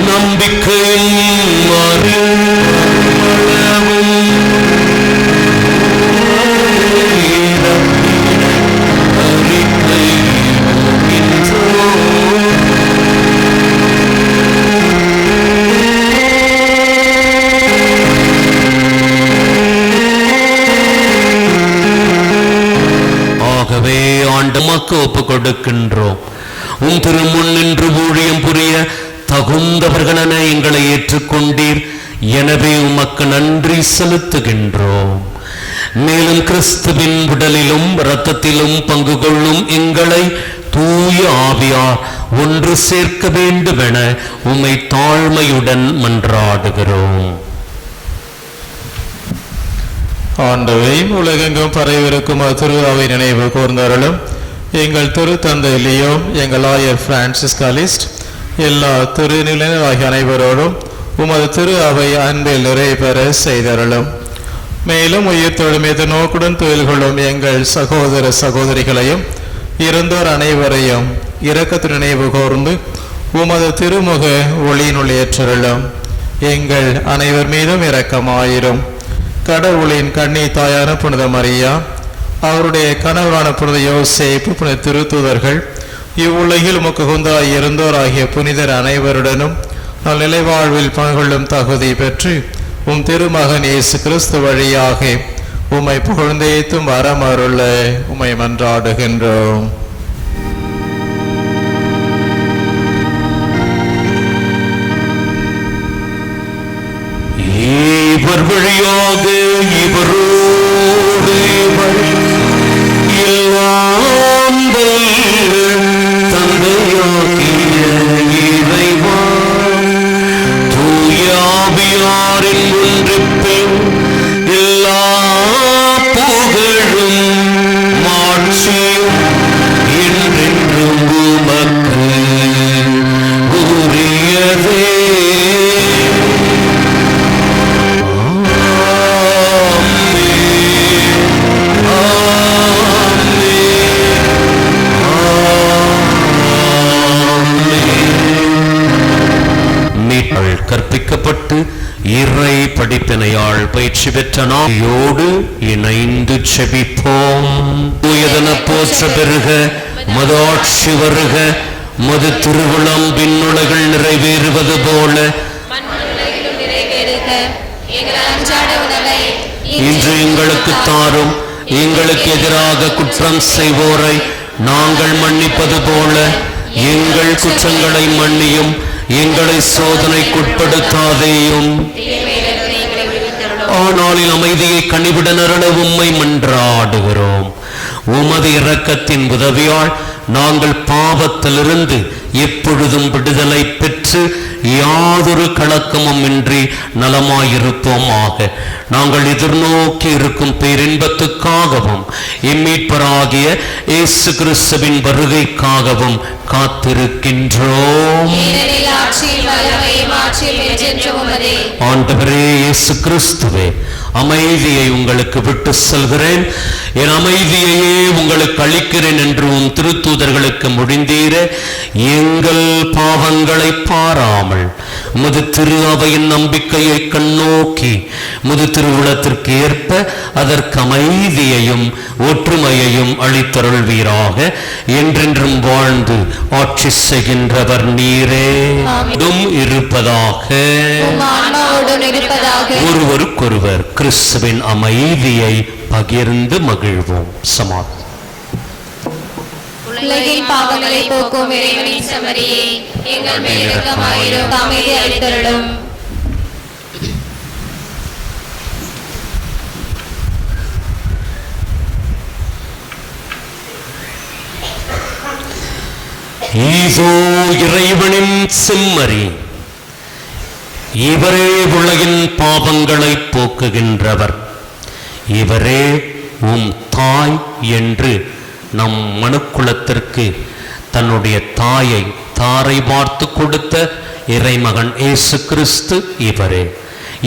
நம்பிக்கையின் மறுமளவும் உமக்கு ஒப்பு கொடுக்கின்றோம். உம் திருமுன் நின்று ஊழியம் புரிய தகுந்தவர்களென எங்களை ஏற்றுக்கொண்டீர். எனவே உமக்கு நன்றி செலுத்துகின்றோம். மேலும் கிறிஸ்துவின் உடலிலும் இரத்தத்திலும் பங்கு கொள்ளும் எங்களை தூய ஆவியார் ஒன்று சேர்க்க வேண்டுமென உம்மை தாழ்மையுடன் மன்றாடுகிறோம். ஆண்டவை உலகெங்கும் பரவிருக்கும் திரு அவை நினைவு கூர்ந்தருளும். எங்கள் திரு தந்தை லியோ, எங்கள் ஆயர் பிரான்சிஸ் காலிஸ்ட், எல்லா திருநிலையினர் ஆகிய அனைவரோடும் உமது திரு அவை அன்பில் நிறைவேற செய்தருளும். மேலும் உயிர் தொழுமீது நோக்குடன் தொழில் கொள்ளும் எங்கள் சகோதர சகோதரிகளையும் இறந்தோர் அனைவரையும் இரக்கத்து நினைவு கூர்ந்து உமது திருமுக ஒளியினுள் ஏற்றருளும். எங்கள் அனைவர் மீதும் இரக்கமாயிரும். கடவுளின் கன்னி தாயான புனித மரியா, அவருடைய கணவரான புனித யோசேப்பு, புனித திருத்தூதர்கள், இவ்வுலகில் முக்குகுந்தாய் இருந்தோர் ஆகிய புனிதர் அனைவருடனும் நிலைவாழ்வில் பங்கொள்ளும் தகுதி பெற்று உம் திருமகன் இயேசு கிறிஸ்து வழியாக உம்மை புகழ்ந்தேத்தும் வரமருள உம்மை மன்றாடுகின்றோம். இவர் வழியாக இவரோடு எல்லாம் தந்தையாகிய இறைவா, தூய ஆவியாரின் ஒன்றிப்பில் எல்லா புகழும் மாட்சியும் என்றென்றும் உமக்கு உரியதே. கற்பிக்கப்பட்டு இறை படிப்பினையால் பயிற்சி பெற்ற நாயோடு இணைந்து செபிப்போம். தூயதன போற்ற பெருக, மது ஆட்சி வருக, மது திருவிழம் விண்ணுலகில் நிறைவேறுவது போல இன்று எங்களுக்கு தாரும். எங்களுக்கு எதிராக குற்றம் செய்வோரை நாங்கள் மன்னிப்பது போல எங்கள் குற்றங்களை மன்னியும். எங்களை சோதனைக்குட்படுத்தாதேயும், ஆனாலில் அமைதியை கனிவுடன் அருள உம்மை மன்றாடுகிறோம். உமது இரக்கத்தின் உதவியால் நாங்கள் பாவத்திலிருந்து எப்பொழுதும் விடுதலை பெற்று யாதொரு கலக்கமும் இன்றி நலமாயிருப்போமாக. நாங்கள் எதிர்நோக்கி இருக்கும் பேரின்பத்துக்காகவும் இம்மீட்பராகிய இயேசு கிறிஸ்துவின் வருகைக்காகவும் காத்திருக்கின்றோம். ஆண்டவரே இயேசு கிறிஸ்துவே, அமைதியை உங்களுக்கு விட்டு செல்கிறேன், என் அமைதியையே உங்களுக்கு அளிக்கிறேன் என்று உம் திருத்தூதர்களுக்கு முடிந்தீர. எங்கள் பாவங்களை பாராமல் முது திரு அவையின் நம்பிக்கையை கண்ணோக்கி முது திருவுளத்திற்கு ஏற்ப அதற்கு அமைதியையும் ஒற்றுமையையும் அளித்தருள்வீராக. என்றென்றும் வாழ்ந்து ஆட்சி செய்கின்றவர் நீரே. இருப்பதாக ஒருவருக்கொருவர் கிறிஸ்துவின் அமைதியை பகிர்ந்து மகிழ்வோம். சமாதானம். உலகின் பாவங்களை போக்கும் இறைவனின் செம்மறியே, எங்கள் மேல் இரக்கமாயிரும். அமைதி அளித்தருளும். ஈசோ இறைவனின் செம்மறி, இவரே உலகின் பாவங்களை போக்குகின்றவர். இவரே உம் தாய் என்று நம் மனுக்குலத்திற்கு தன்னுடைய தாயை தாரை பார்த்து கொடுத்த இறைமகன் இயேசு கிறிஸ்து இவரே.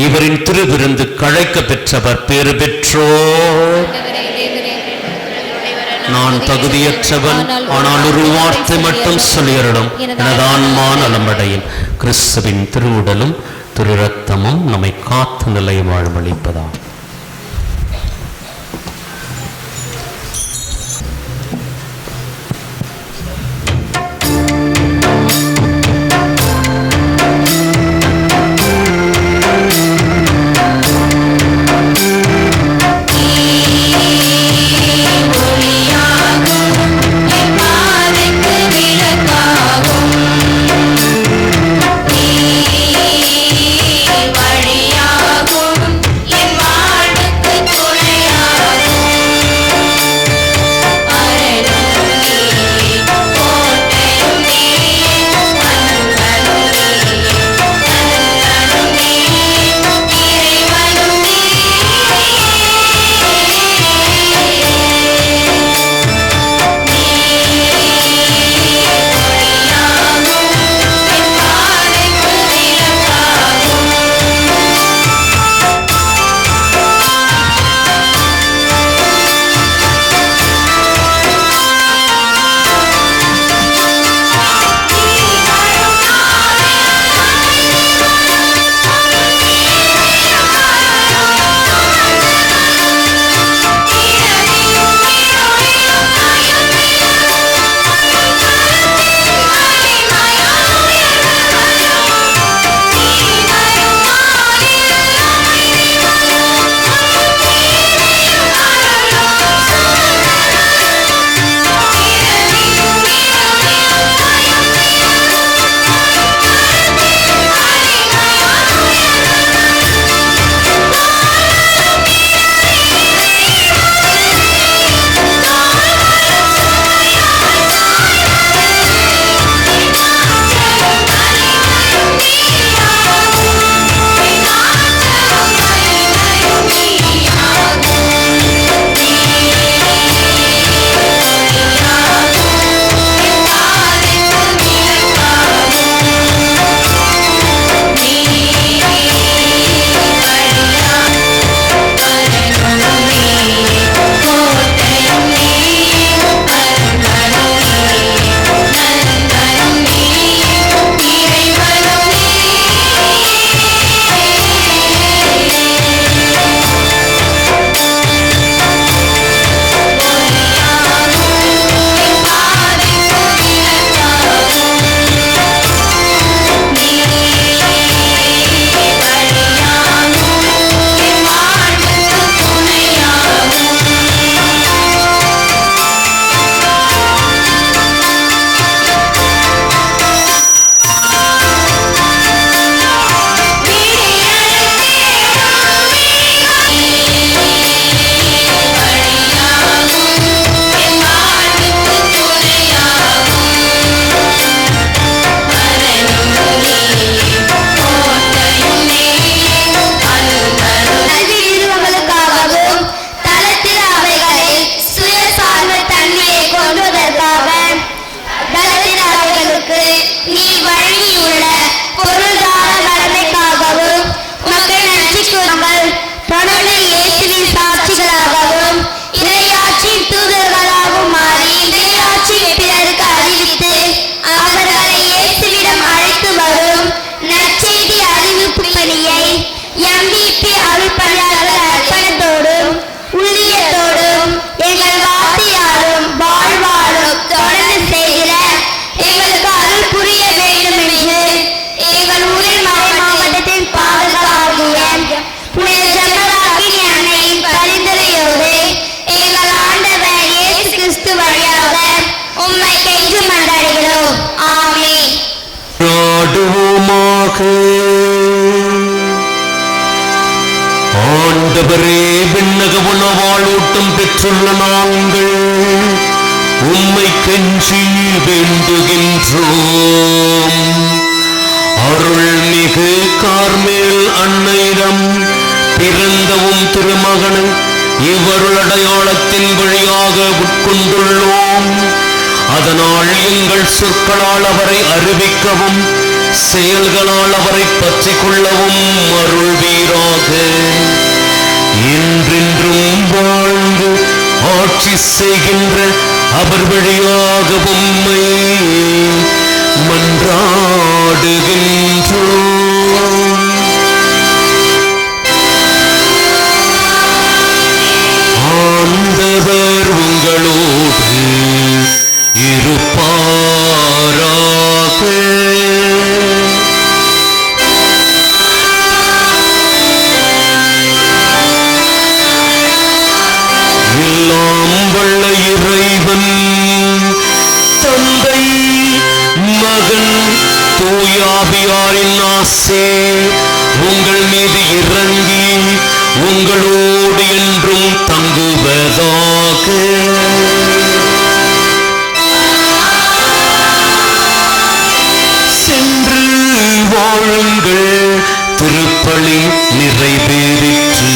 இவரின் திருவிருந்து கழைக்க பெற்றவர் பேறு பெற்றோர். நான் தகுதியற்றவன், ஆனால் ஒரு வார்த்தை மட்டும் சொல்லியரிடம் எனது ஆன்மா நலமடையும். கிறிஸ்துவின் திருவுடலும் திரு இரத்தமும் நம்மை காத்து நிலை வாழ்வளிப்பதாம். ஒளியாகும் ஆசிர்வாதம் பெற்றுள்ள நாங்கள் உம்மை கெஞ்சி வேண்டுகின்றோம். அருள்மிகு கார்மேல் அன்னையிடம் பிறந்தவும் திருமகனை இவருள் அடையாளத்தின் வழியாக உட்கொண்டுள்ளோம். அதனால் எங்கள் சொற்களால் அவரை அறிவிக்கவும் செயல்களால் அவரை பற்றிக் கொள்ளவும் அருள்வீராக. என்றென்றும் வாழ்ந்து ஆட்சி செய்கின்ற அவர் வழியாக உம்மை மன்றாடுகின்றோம். ஆண்டவர் உங்களோடு இருப்பாராக. எல்லாம் வல்ல இறைவன் தந்தை மகன் தூயாவியாரின் ஆசை உங்கள் மீது இறங்கி உங்களோடு என்றும் தங்குவதாக. சென்று வாழுங்கள், திருப்பலி நிறைவேறிற்று.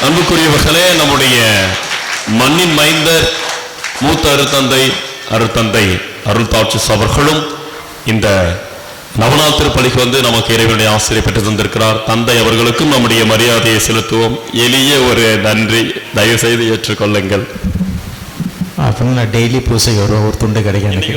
அன்புக்குரியவர்களே, நம்முடைய மண்ணின் மைந்தர் மூத்த அருத்தந்தை அருள்தாட்சிஸ் அவர்களும் இந்த நவநாள் திருப்பலிக்கு வந்து நமக்கு இறைவனுடைய ஆசிரியை பெற்று தந்திருக்கிறார். தந்தை அவர்களுக்கும் நம்முடைய மரியாதையை செலுத்துவோம். எளிய ஒரு நன்றி, தயவு செய்து ஏற்றுக்கொள்ளுங்கள். அப்படின்னா டெய்லி பூசை ஒரு துண்டு கிடைக்கும் எனக்கு.